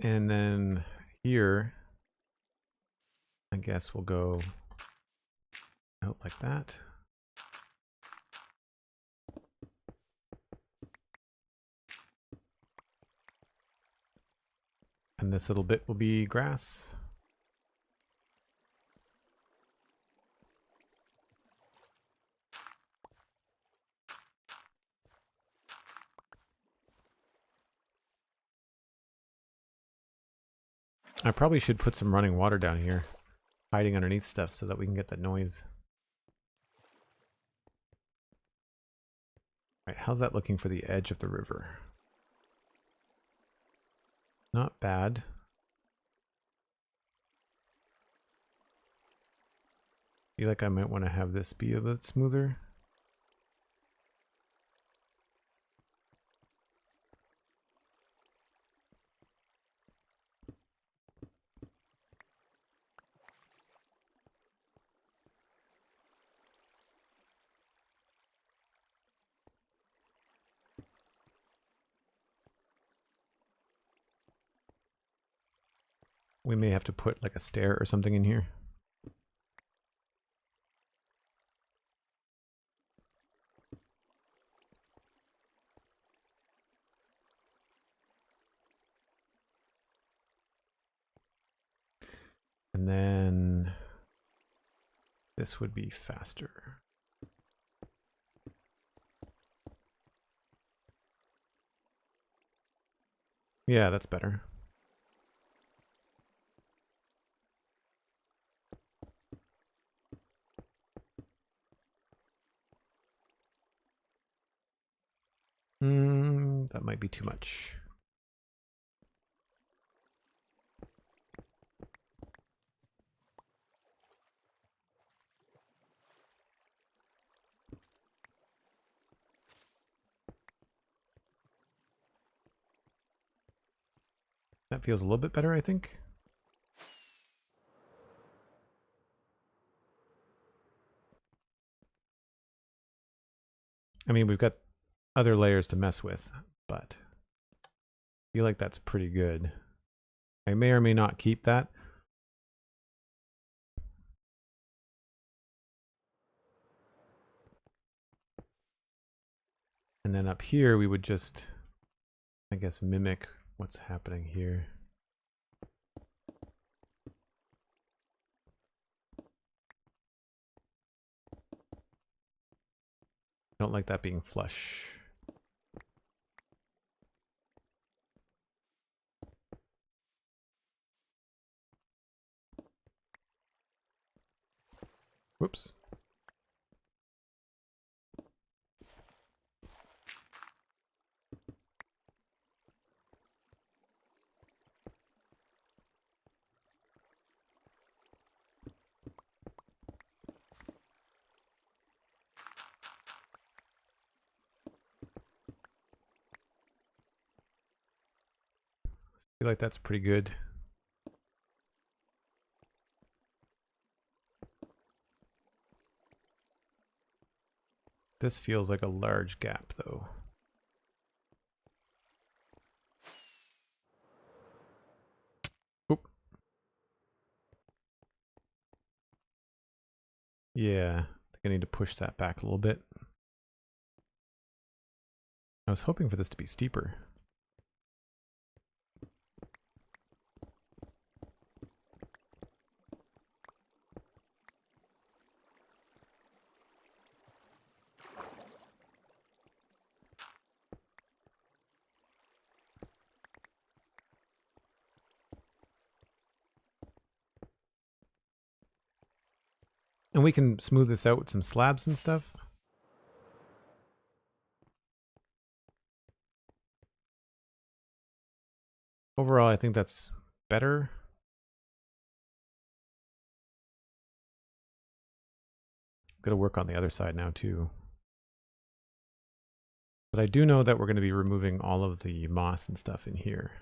And then here, I guess we'll go out like that. And this little bit will be grass. I probably should put some running water down here, hiding underneath stuff so that we can get that noise. All right, how's that looking for the edge of the river? Not bad. Feel like I might want to have this be a bit smoother. We may have to put like a stair or something in here. And then this would be faster. Yeah, that's better. That might be too much. That feels a little bit better, I think. I mean, we've got other layers to mess with, but I feel like that's pretty good. I may or may not keep that. And then up here, we would just, I guess, mimic what's happening here. I don't like that being flush. Whoops. I feel like that's pretty good. This feels like a large gap, though. Oop. Yeah, I think I need to push that back a little bit. I was hoping for this to be steeper. And we can smooth this out with some slabs and stuff. Overall, I think that's better. Got to work on the other side now too. But I do know that we're going to be removing all of the moss and stuff in here.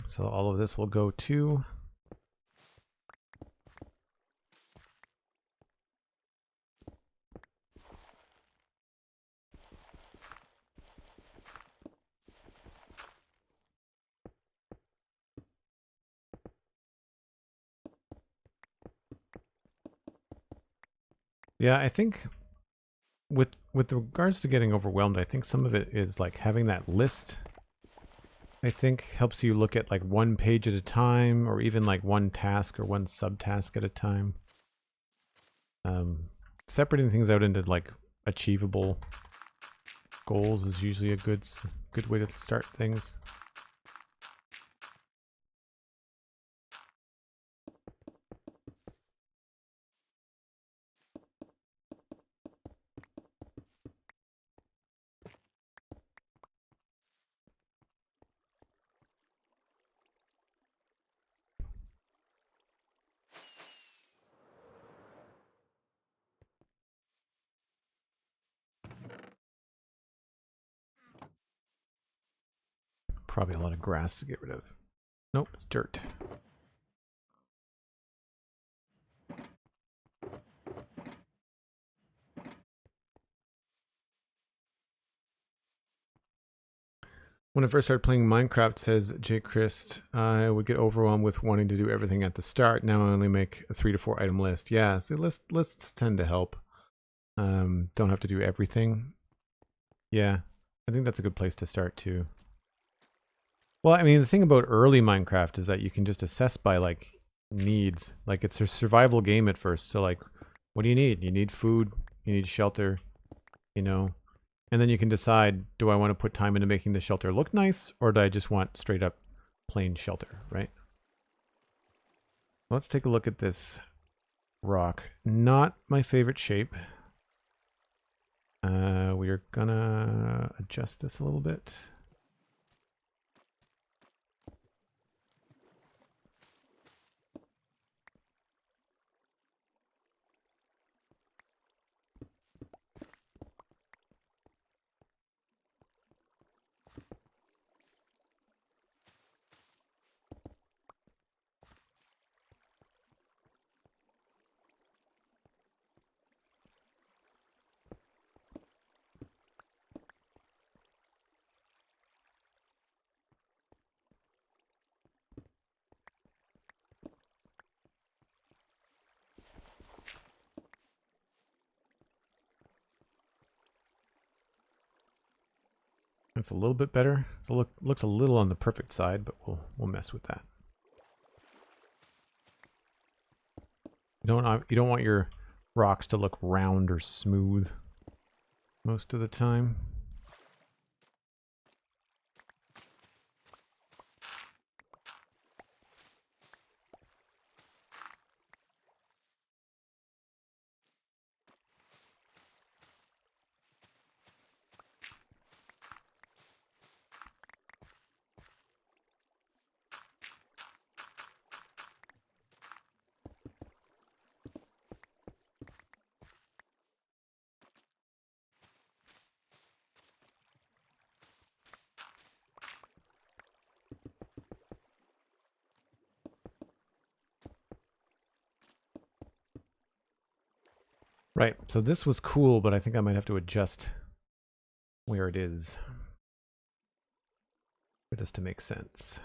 So all of this will go too. Yeah, I think with regards to getting overwhelmed, I think some of it is like having that list. I think helps you look at like one page at a time, or even like one task or one subtask at a time. Separating things out into like achievable goals is usually a good way to start things. Probably a lot of grass to get rid of. Nope, it's dirt. When I first started playing Minecraft, says JPrice, I would get overwhelmed with wanting to do everything at the start. Now I only make a 3 to 4 item list. Yeah, so lists tend to help. Don't have to do everything. Yeah, I think that's a good place to start too. Well, I mean, the thing about early Minecraft is that you can just assess by like needs. Like it's a survival game at first. So like, what do you need? You need food, you need shelter, you know, and then you can decide, do I want to put time into making the shelter look nice, or do I just want straight up plain shelter, right? Let's take a look at this rock. Not my favorite shape. We are gonna adjust this a little bit. It's a little bit better. It looks a little on the perfect side, but we'll mess with that. You don't want your rocks to look round or smooth most of the time. Right, so this was cool, but I think I might have to adjust where it is for this to make sense.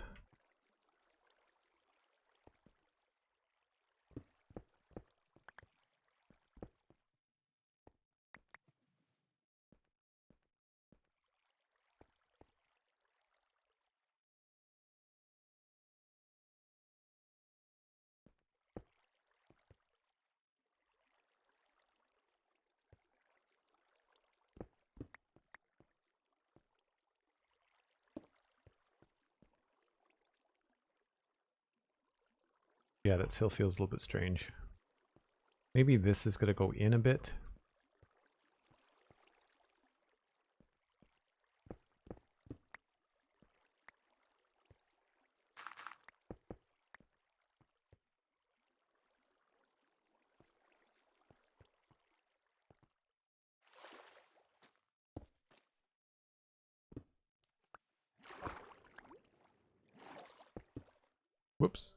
Yeah, that still feels a little bit strange. Maybe this is going to go in a bit. Whoops.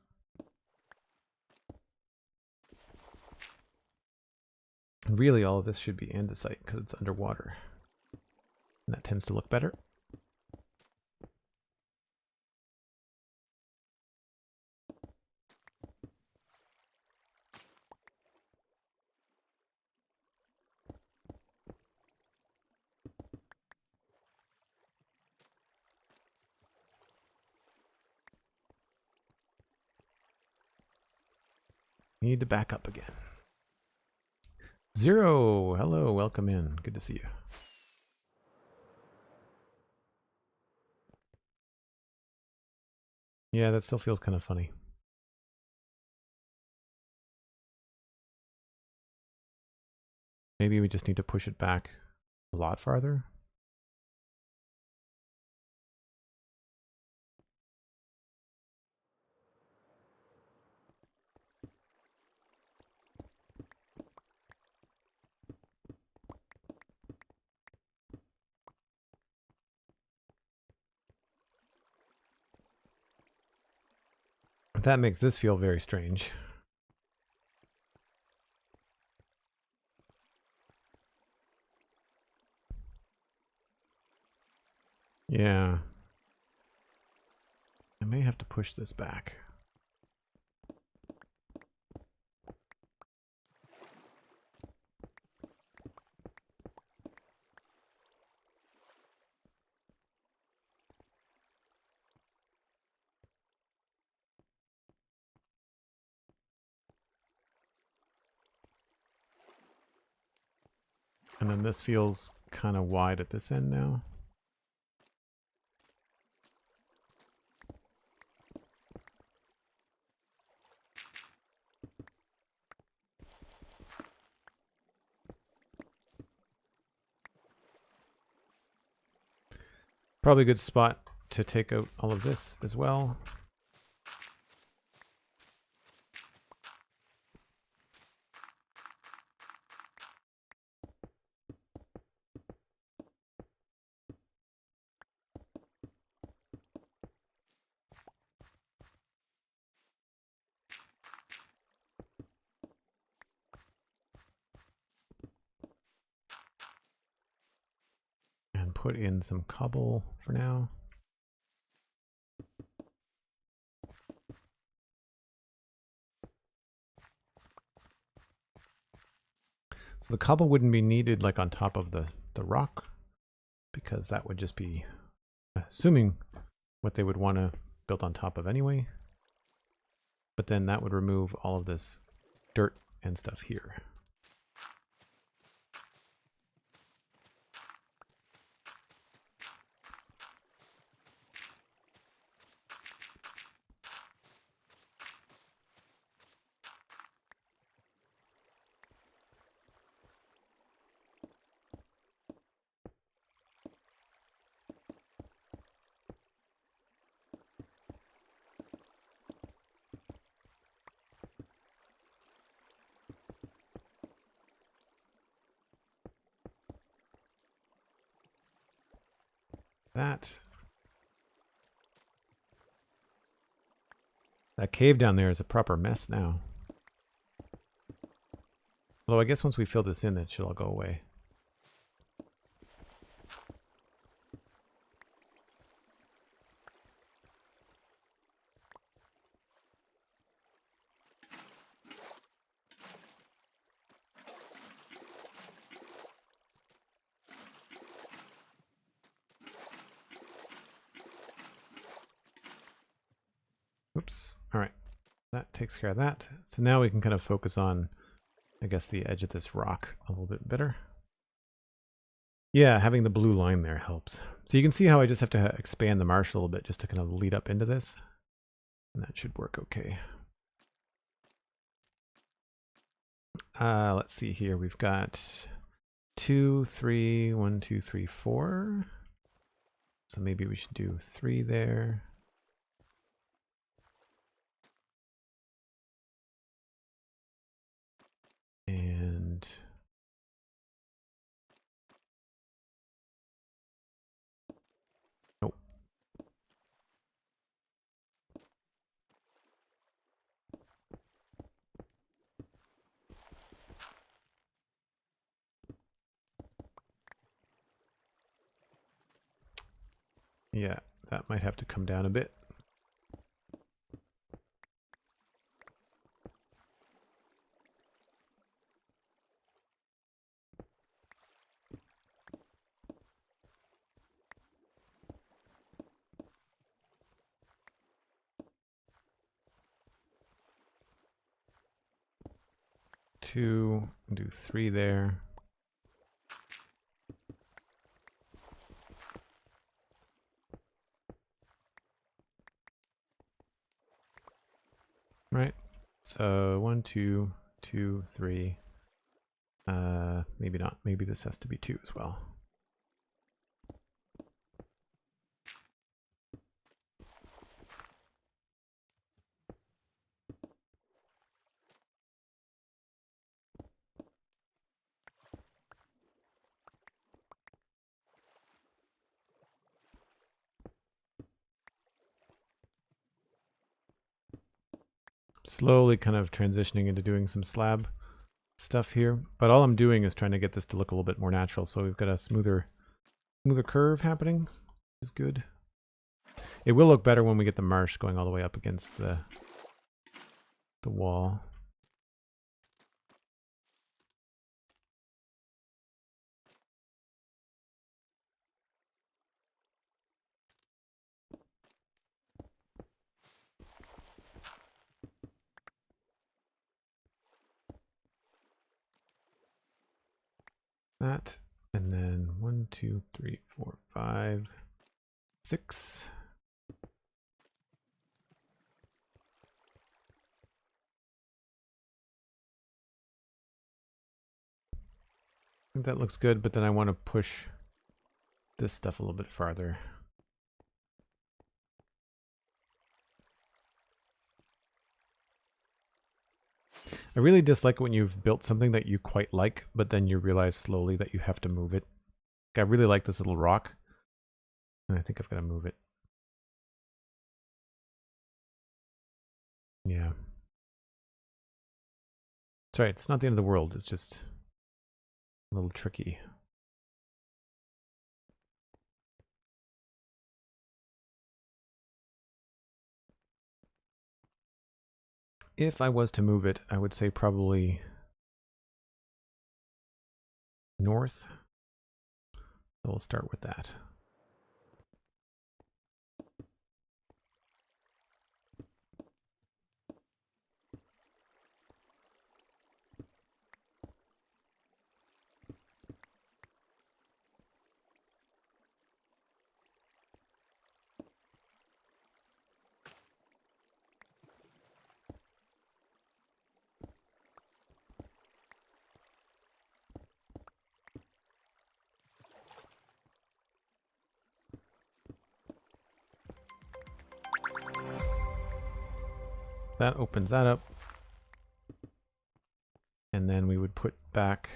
Really, all of this should be andesite because it's underwater. And that tends to look better. Need to back up again. Zero, hello, welcome in. Good to see you. Yeah, that still feels kind of funny. Maybe we just need to push it back a lot farther. That makes this feel very strange. Yeah. I may have to push this back. And then this feels kind of wide at this end now. Probably a good spot to take out all of this as well. And put in some cobble for now. So the cobble wouldn't be needed like on top of the rock, because that would just be assuming what they would want to build on top of anyway. But then that would remove all of this dirt and stuff here. That cave down there is a proper mess now. Although I guess once we fill this in, that should all go away. Oops. All right. That takes care of that. So now we can kind of focus on, I guess, the edge of this rock a little bit better. Yeah, having the blue line there helps. So you can see how I just have to expand the marsh a little bit just to kind of lead up into this. And that should work okay. Let's see here. We've got 2, 3, 1, 2, 3, 4. So maybe we should do 3 there. And nope. Yeah, that might have to come down a bit. Two, do 3 there. Right. So 1, 2, 2, 3. Maybe not. Maybe this has to be 2 as well. Slowly kind of transitioning into doing some slab stuff here, but all I'm doing is trying to get this to look a little bit more natural. So we've got a smoother curve happening, which is good. It will look better when we get the marsh going all the way up against the wall. That, and then 1, 2, 3, 4, 5, 6. I think that looks good, but then I want to push this stuff a little bit farther. I really dislike it when you've built something that you quite like, but then you realize slowly that you have to move it. I really like this little rock, and I think I've got to move it. Yeah. That's right, it's not the end of the world, it's just a little tricky. If I was to move it, I would say probably north. So we'll start with that. That opens that up. And then we would put back,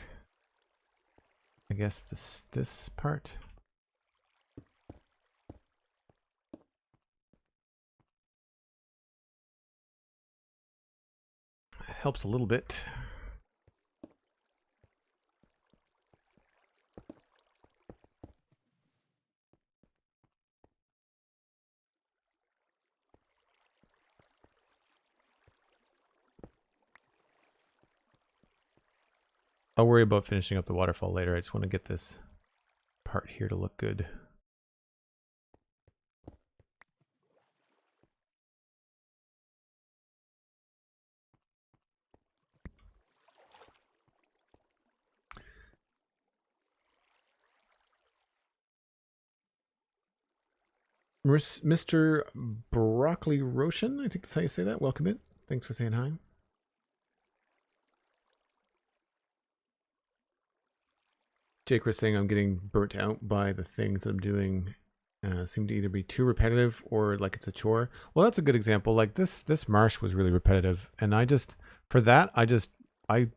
I guess, this part. Helps a little bit. I'll worry about finishing up the waterfall later. I just want to get this part here to look good. Mr. Broccoli Roshan, I think that's how you say that. Welcome in. Thanks for saying hi. JPrice saying I'm getting burnt out by the things that I'm doing. Seem to either be too repetitive or like it's a chore. Well, that's a good example. Like this marsh was really repetitive, and I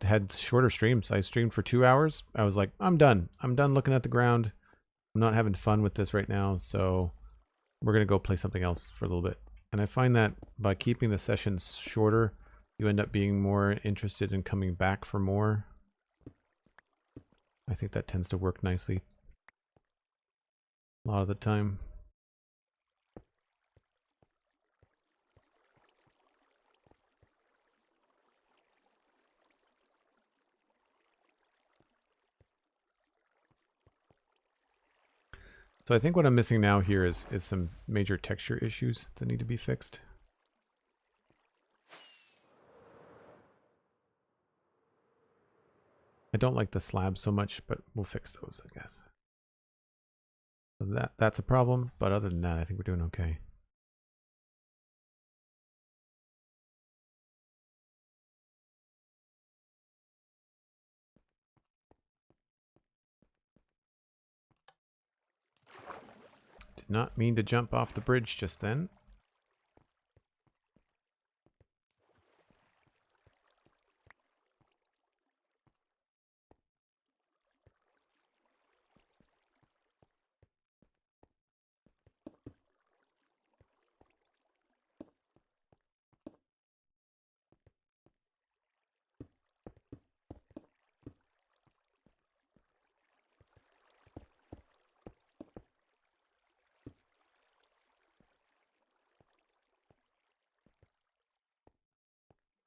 had shorter streams. I streamed for 2 hours. I was like, I'm done. I'm done looking at the ground. I'm not having fun with this right now, so we're gonna go play something else for a little bit. And I find that by keeping the sessions shorter, you end up being more interested in coming back for more. I think that tends to work nicely a lot of the time. So I think what I'm missing now here is some major texture issues that need to be fixed. I don't like the slabs so much, but we'll fix those, I guess. So that's a problem, but other than that, I think we're doing okay. Did not mean to jump off the bridge just then.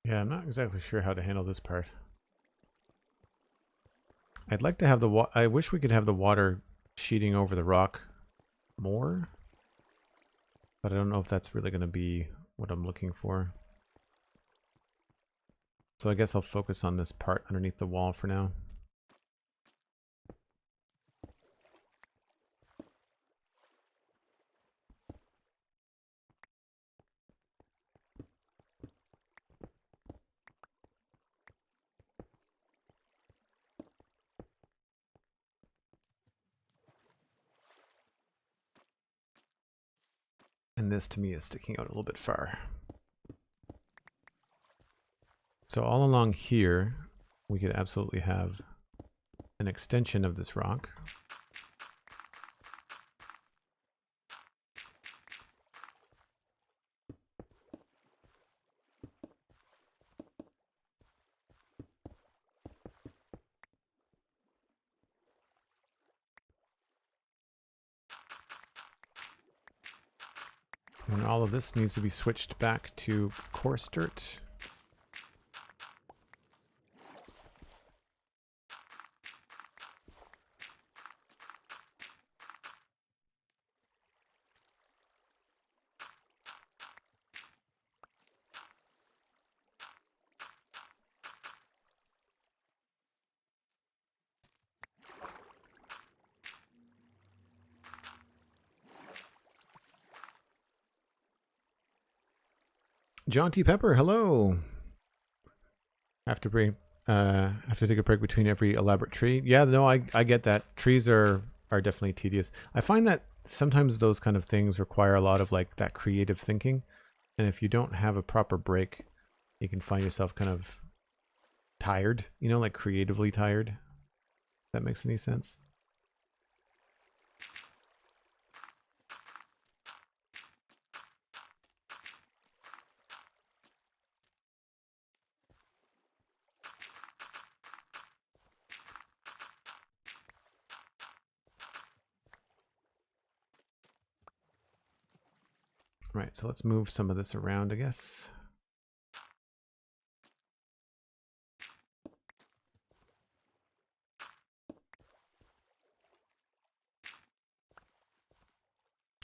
Yeah, I'm not exactly sure how to handle this part. I'd like to have I wish we could have the water sheeting over the rock more, but I don't know if that's really going to be what I'm looking for. So I guess I'll focus on this part underneath the wall for now. And this to me is sticking out a little bit far. So all along here, we could absolutely have an extension of this rock. And all of this needs to be switched back to coarse dirt. John T. Pepper, hello. Have to take a break between every elaborate tree. Yeah, no, I get that. Trees are definitely tedious. I find that sometimes those kind of things require a lot of like that creative thinking, and if you don't have a proper break, you can find yourself kind of tired, you know, like creatively tired. If that makes any sense? Right, so let's move some of this around, I guess.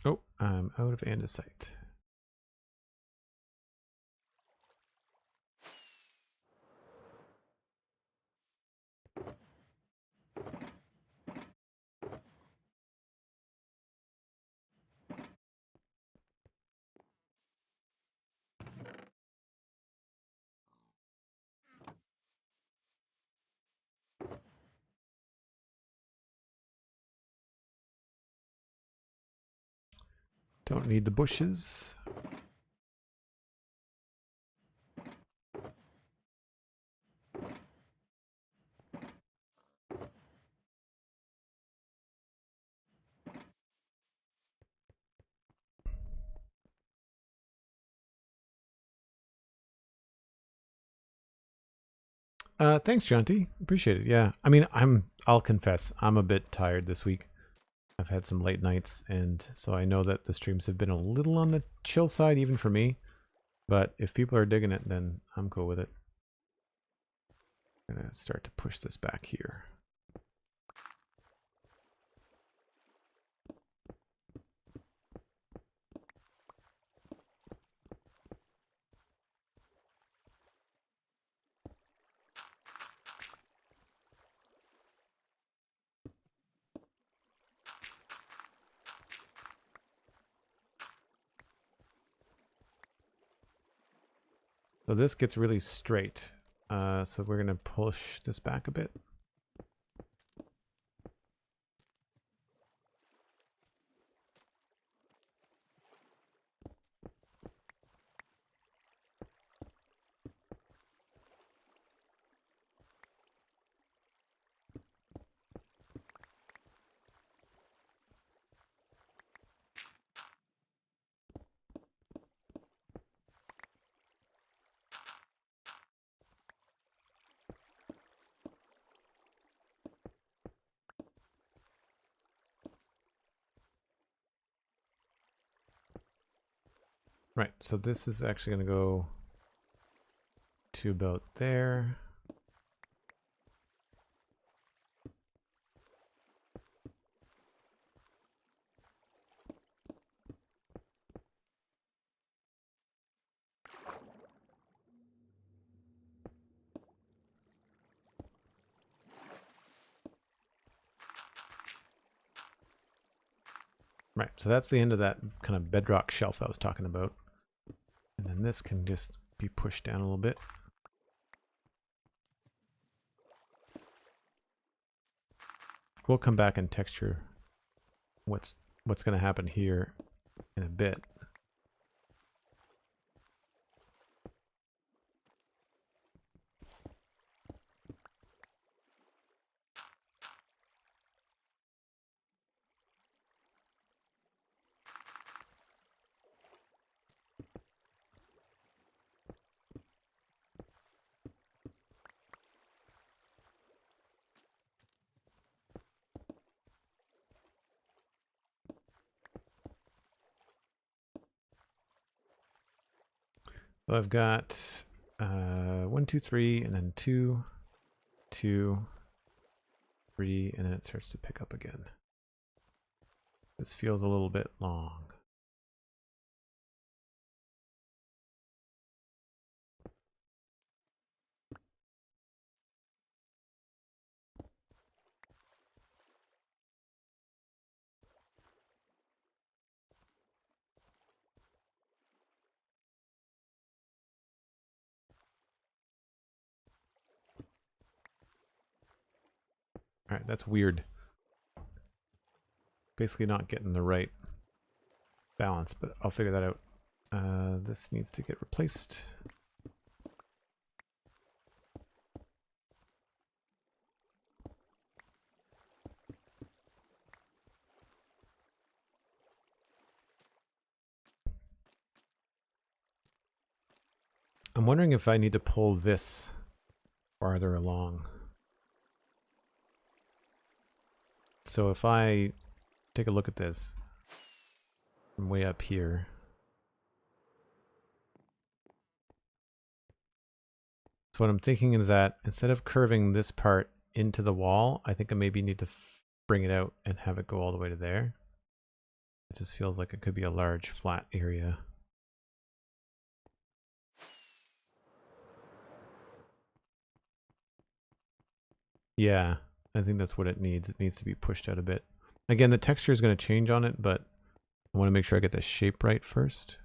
Oh, I'm out of andesite. Don't need the bushes. Thanks, Jonty. Appreciate it. Yeah. I mean, I'll confess, I'm a bit tired this week. I've had some late nights, and so I know that the streams have been a little on the chill side, even for me. But if people are digging it, then I'm cool with it. I'm gonna start to push this back here. So this gets really straight. So we're gonna push this back a bit. Right, so this is actually going to go to about there. Right, so that's the end of that kind of bedrock shelf I was talking about. And then this can just be pushed down a little bit. We'll come back and texture what's going to happen here in a bit. So I've got 1, 2, 3, and then 2, 2, 3, and then it starts to pick up again. This feels a little bit long. All right, that's weird. Basically not getting the right balance, but I'll figure that out. This needs to get replaced. I'm wondering if I need to pull this farther along. So if I take a look at this from way up here, so what I'm thinking is that instead of curving this part into the wall, I think I maybe need to bring it out and have it go all the way to there. It just feels like it could be a large flat area. Yeah, I think that's what it needs. It needs to be pushed out a bit. Again, the texture is going to change on it, but I want to make sure I get the shape right first.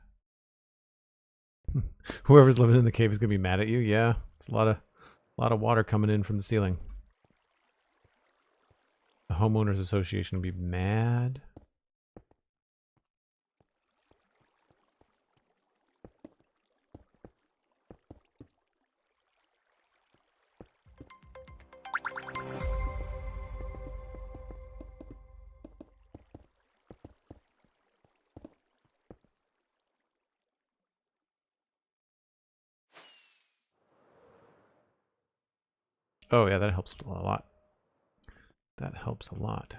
Whoever's living in the cave is going to be mad at you. Yeah, it's a lot of water coming in from the ceiling. The homeowners association will be mad. Oh yeah, that helps a lot. That helps a lot.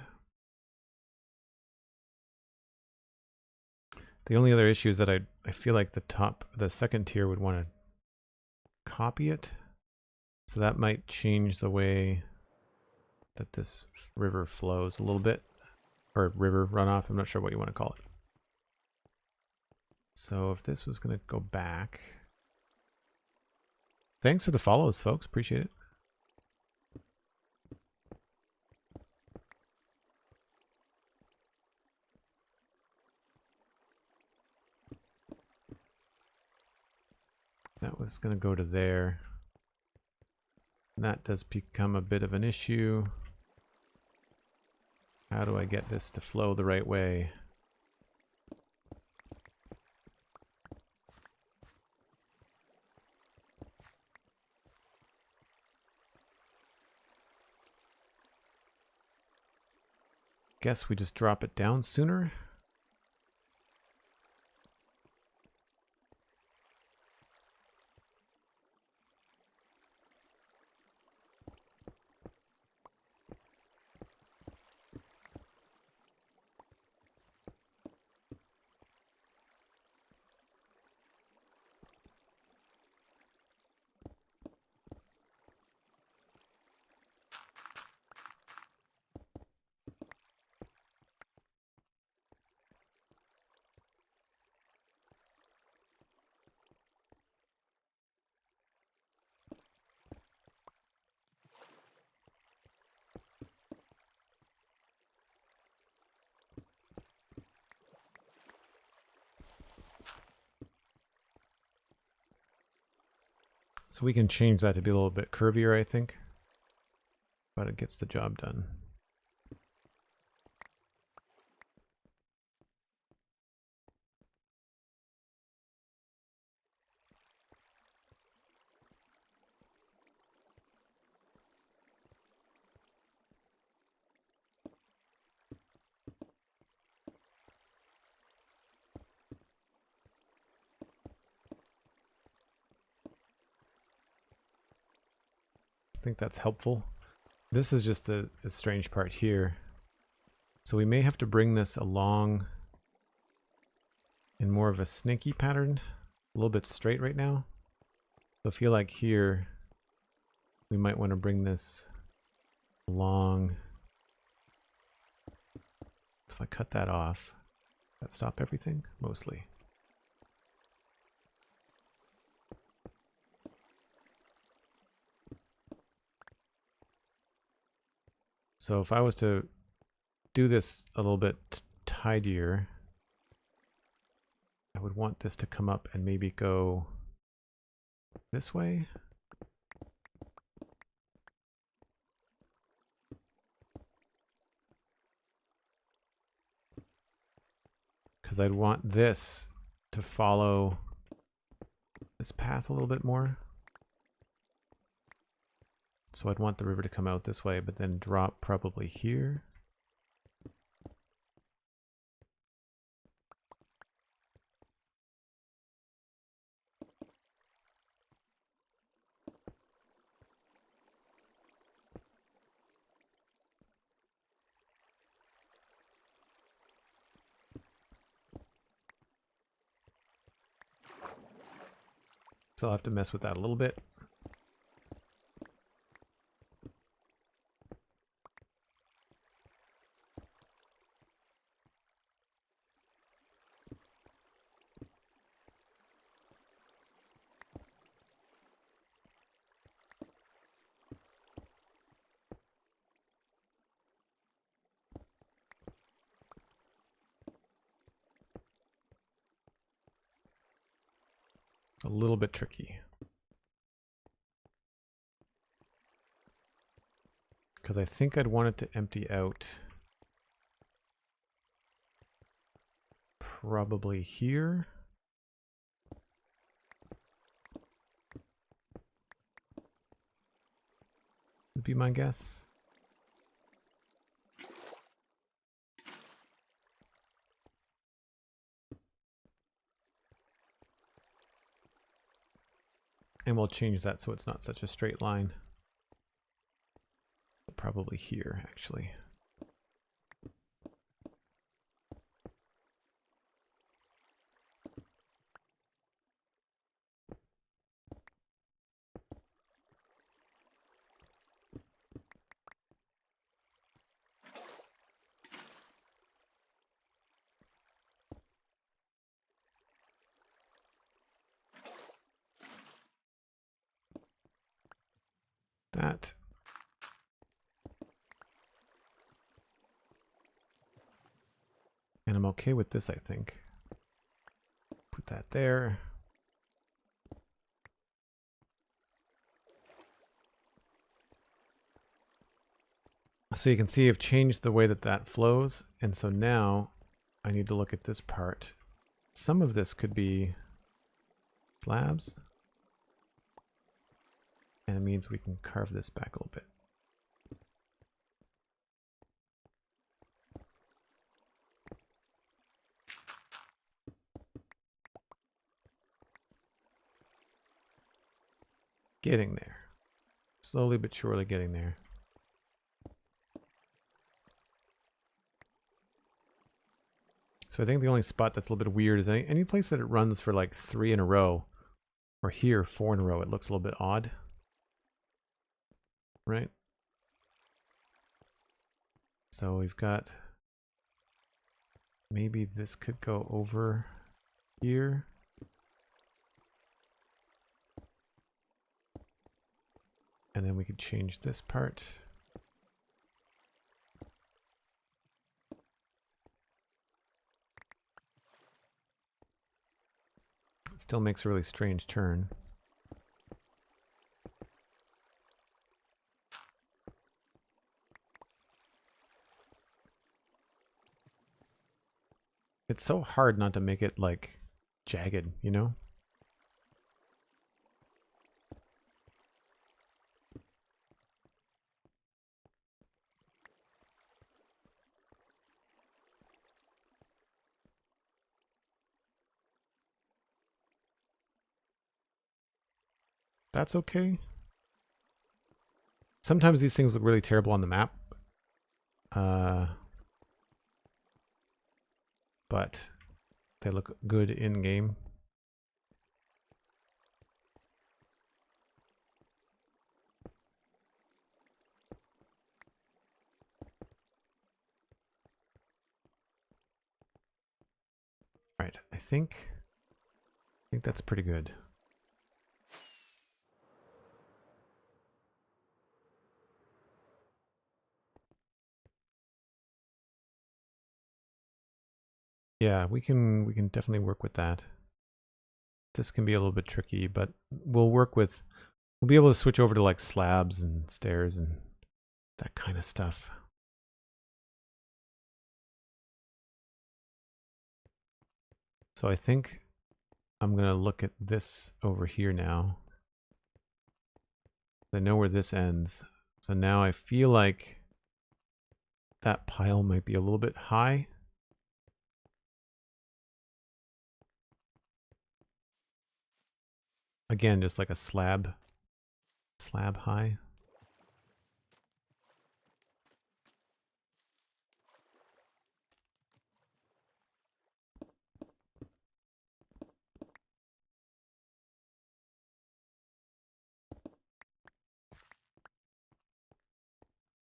The only other issue is that I feel like the second tier would want to copy it. So that might change the way that this river flows a little bit. Or river runoff, I'm not sure what you want to call it. So if this was going to go back... Thanks for the follows, folks. Appreciate it. That was going to go to there. And that does become a bit of an issue. How do I get this to flow the right way? Guess we just drop it down sooner. So we can change that to be a little bit curvier, I think. But it gets the job done. I think that's helpful. This is just a strange part here. So we may have to bring this along in more of a snaky pattern, a little bit straight right now. So I feel like here we might want to bring this along. So if I cut that off, that stop everything? Mostly. So if I was to do this a little bit tidier, I would want this to come up and maybe go this way. Because I'd want this to follow this path a little bit more. So I'd want the river to come out this way, but then drop probably here. So I'll have to mess with that a little bit. A little bit tricky. Because I think I'd want it to empty out probably here. Would be my guess. And we'll change that so it's not such a straight line. probably here, actually. That. And I'm okay with this, I think. Put that there. So you can see I've changed the way that that flows. And so now I need to look at this part. Some of this could be slabs. And it means we can carve this back a little bit. Getting there. Slowly but surely getting there. So I think the only spot that's a little bit weird is any place that it runs for like 3 in a row, or here 4 in a row, it looks a little bit odd. Right? So we've got, maybe this could go over here. And then we could change this part. It still makes a really strange turn. It's so hard not to make it like jagged, you know? That's okay. Sometimes these things look really terrible on the map. But they look good in game. Right, I think that's pretty good. Yeah, we can definitely work with that. This can be a little bit tricky, but we'll be able to switch over to like slabs and stairs and that kind of stuff. So I think I'm going to look at this over here now. I know where this ends. So now I feel like that pile might be a little bit high. Again, just like a slab high.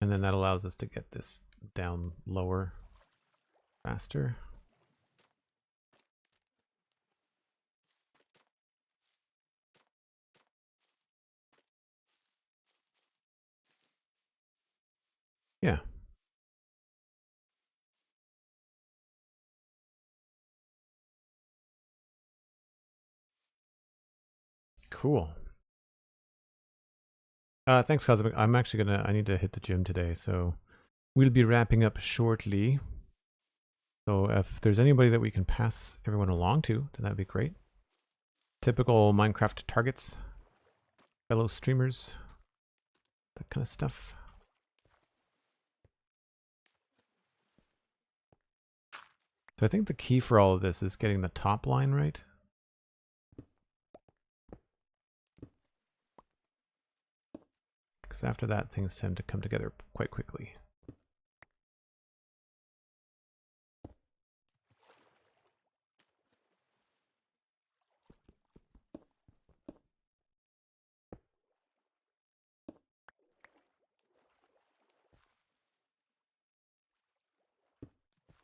And then that allows us to get this down lower faster. Yeah. Cool. Thanks, Cosmic. I'm actually I need to hit the gym today, so we'll be wrapping up shortly. So if there's anybody that we can pass everyone along to, then that'd be great. Typical Minecraft targets, fellow streamers, that kind of stuff. So I think the key for all of this is getting the top line right. because after that, things tend to come together quite quickly.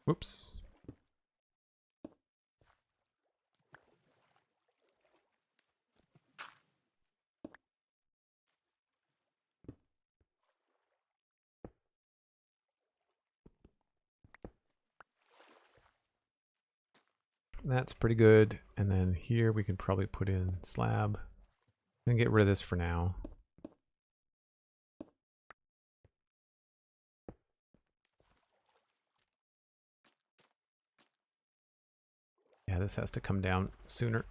Whoops. That's pretty good. And then here we can probably put in slab. I'm gonna get rid of this for now. Yeah, this has to come down sooner.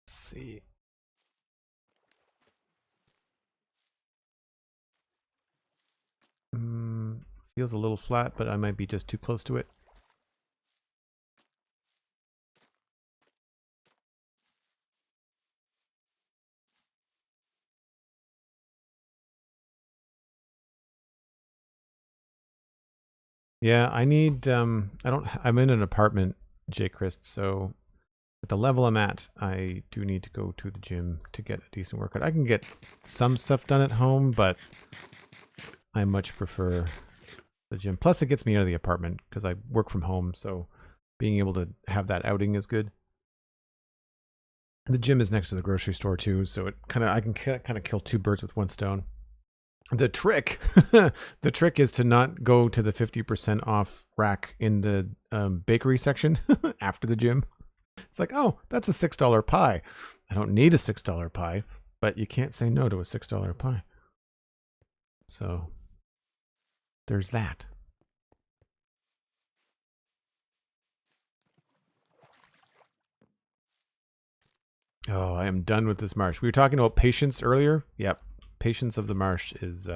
Let's see. Feels a little flat, but I might be just too close to it. Yeah, I need, I'm in an apartment, JPrice, so at the level I'm at, I do need to go to the gym to get a decent workout. I can get some stuff done at home, but I much prefer the gym. Plus, it gets me out of the apartment because I work from home, so being able to have that outing is good. The gym is next to the grocery store too, so I can kind of kill two birds with one stone. The trick, the trick is to not go to the 50% off rack in the bakery section after the gym. It's like, oh, that's a $6 pie. I don't need a $6 pie, but you can't say no to a $6 pie. So there's that. Oh, I am done with this marsh. We were talking about patience earlier. Yep. Patience of the marsh is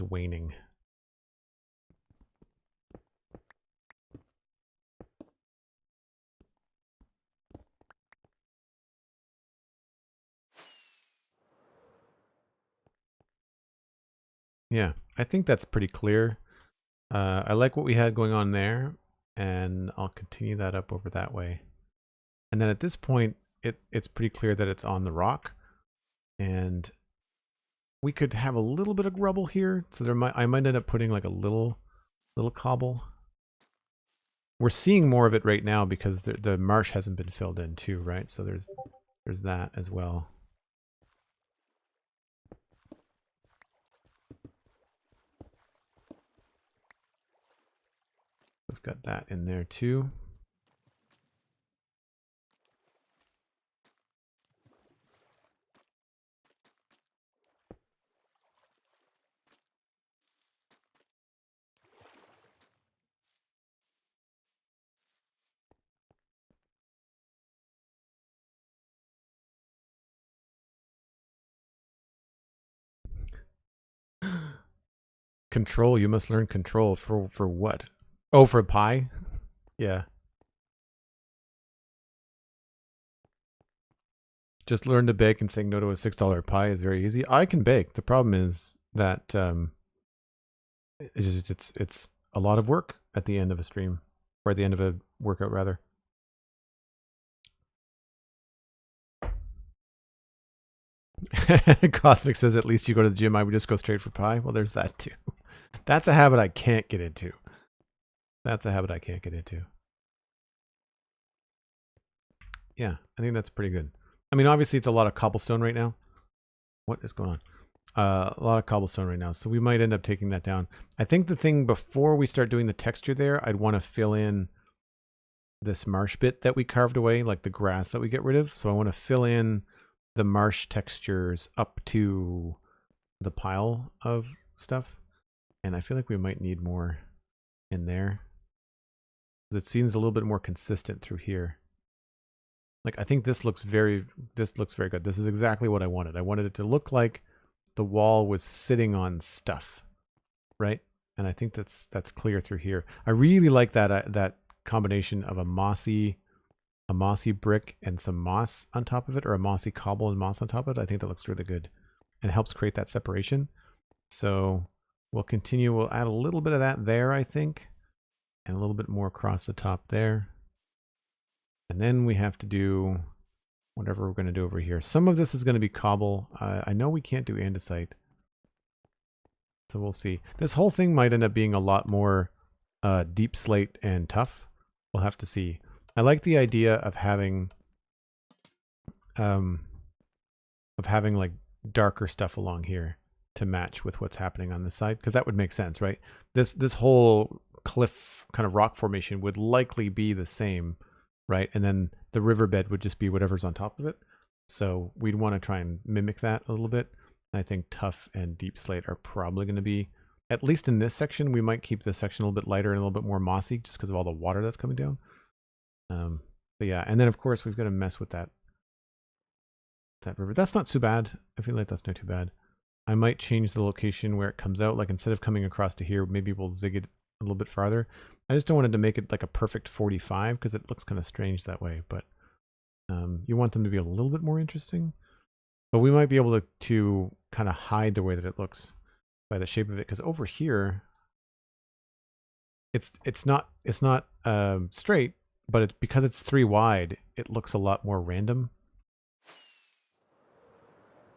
waning. Yeah, I think that's pretty clear. I like what we had going on there, and I'll continue that up over that way. And then at this point, it's pretty clear that it's on the rock, and we could have a little bit of rubble here, so I might end up putting like a little cobble. We're seeing more of it right now because the marsh hasn't been filled in too, right? So there's that as well. We've got that in there too. Control, you must learn control for what? Oh, for pie? Yeah. Just learn to bake, and saying no to a $6 pie is very easy. I can bake. The problem is that it's a lot of work at the end of a stream, or at the end of a workout rather. Cosmic says, at least you go to the gym. I would just go straight for pie. Well, there's that too. That's a habit I can't get into. That's a habit I can't get into. Yeah, I think that's pretty good. I mean, obviously it's a lot of cobblestone right now. What is going on? A lot of cobblestone right now, so we might end up taking that down. I think the thing before we start doing the texture there, I'd want to fill in this marsh bit that we carved away, like the grass that we get rid of. So I want to fill in the marsh textures up to the pile of stuff. And I feel like we might need more in there. It seems a little bit more consistent through here. Like, I think this looks very good. This is exactly what I wanted. I wanted it to look like the wall was sitting on stuff, right? And I think that's clear through here. I really like that that combination of a mossy brick and some moss on top of it, or a mossy cobble and moss on top of it. I think that looks really good and helps create that separation. So we'll continue. We'll add a little bit of that there, I think, and a little bit more across the top there. And then we have to do whatever we're going to do over here. Some of this is going to be cobble. I know we can't do andesite, so we'll see. This whole thing might end up being a lot more deep slate and tough. We'll have to see. I like the idea of having like darker stuff along here to match with what's happening on this side, because that would make sense, right? This whole cliff kind of rock formation would likely be the same, right? And then the riverbed would just be whatever's on top of it. So we'd want to try and mimic that a little bit. I think tough and deep slate are probably going to be, at least in this section. We might keep this section a little bit lighter and a little bit more mossy just because of all the water that's coming down. But yeah, and then of course we've got to mess with that river. That's not too bad. I feel like that's not too bad. I might change the location where it comes out. Like, instead of coming across to here, maybe we'll zig it a little bit farther. I just don't want it to make it like a perfect 45 because it looks kind of strange that way. But you want them to be a little bit more interesting. But we might be able to kind of hide the way that it looks by the shape of it, because over here it's not straight, but because it's 3 wide, it looks a lot more random.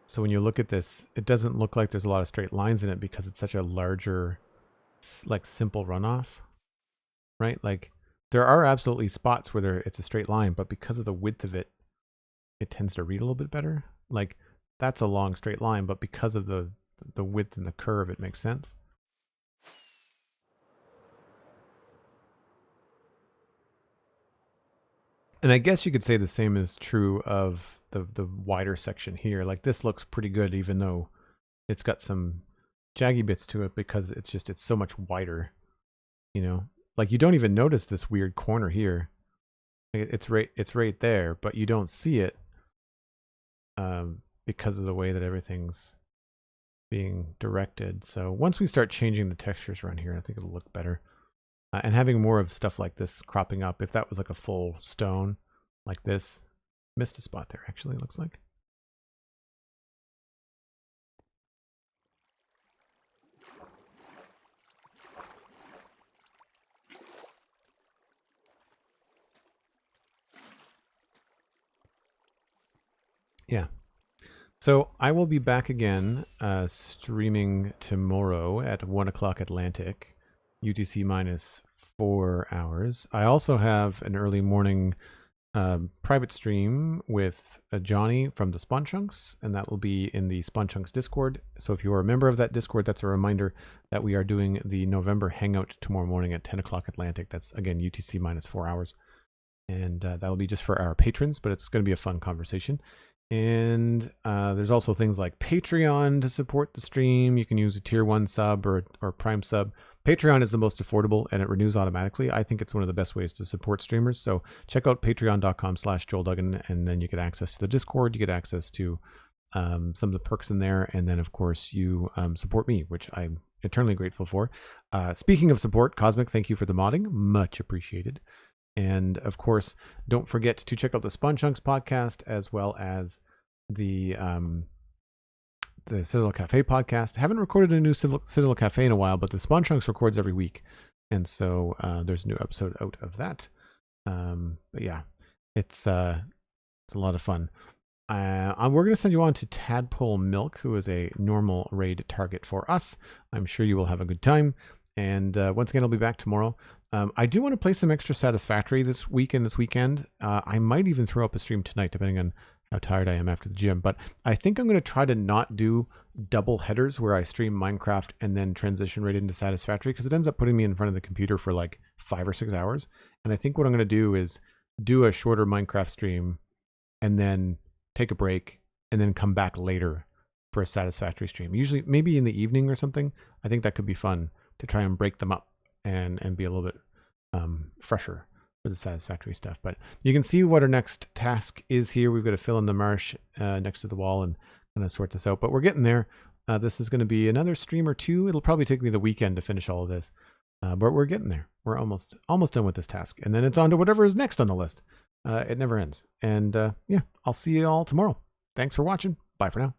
So when you look at this, it doesn't look like there's a lot of straight lines in it because it's such a larger, like, simple runoff, right? Like, there are absolutely spots where it's a straight line, but because of the width of it, it tends to read a little bit better. Like, that's a long straight line, but because of the width and the curve, it makes sense. And I guess you could say the same is true of the wider section here. Like, this looks pretty good, even though it's got some jaggy bits to it, because it's so much wider, you know? Like, you don't even notice this weird corner here. It's right there, but you don't see it because of the way that everything's being directed. So once we start changing the textures around here, I think it'll look better. And having more of stuff like this cropping up, if that was like a full stone like this, missed a spot there actually, it looks like. Yeah. So I will be back again streaming tomorrow at 1 o'clock Atlantic, UTC minus 4 hours. I also have an early morning private stream with Johnny from the Spawn Chunks, and that will be in the Spawn Chunks Discord. So if you are a member of that Discord, that's a reminder that we are doing the November Hangout tomorrow morning at 10 o'clock Atlantic. That's, again, UTC minus 4 hours. And that'll be just for our patrons, but it's going to be a fun conversation. And there's also things like Patreon to support the stream. You can use a tier 1 sub or Prime sub. Patreon is the most affordable and it renews automatically. I think it's one of the best ways to support streamers. So check out patreon.com/JoelDuggan, and then you get access to the Discord. You get access to some of the perks in there. And then, of course, you support me, which I'm eternally grateful for. Speaking of support, Cosmic, thank you for the modding. Much appreciated. And of course, don't forget to check out the Spawn Chunks podcast, as well as the Citadel Cafe podcast. I haven't recorded a new Citadel Cafe in a while, but the Spawn Chunks records every week, and so there's a new episode out of that. But yeah, it's a lot of fun. We're going to send you on to Tadpole Milk, who is a normal raid target for us. I'm sure you will have a good time. And once again, I'll be back tomorrow. I do want to play some extra Satisfactory this week and this weekend. I might even throw up a stream tonight, depending on how tired I am after the gym. But I think I'm going to try to not do double headers where I stream Minecraft and then transition right into Satisfactory, because it ends up putting me in front of the computer for like 5 or 6 hours. And I think what I'm going to do is do a shorter Minecraft stream and then take a break and then come back later for a Satisfactory stream. Usually maybe in the evening or something. I think that could be fun to try and break them up and be a little bit fresher for the Satisfactory stuff. But you can see what our next task is here. We've got to fill in the marsh next to the wall and kind of sort this out, but we're getting there. This is going to be another stream or two. It'll probably take me the weekend to finish all of this, but we're getting there. We're almost done with this task, and then it's on to whatever is next on the list. It never ends. And yeah, I'll see you all tomorrow. Thanks for watching. Bye for now.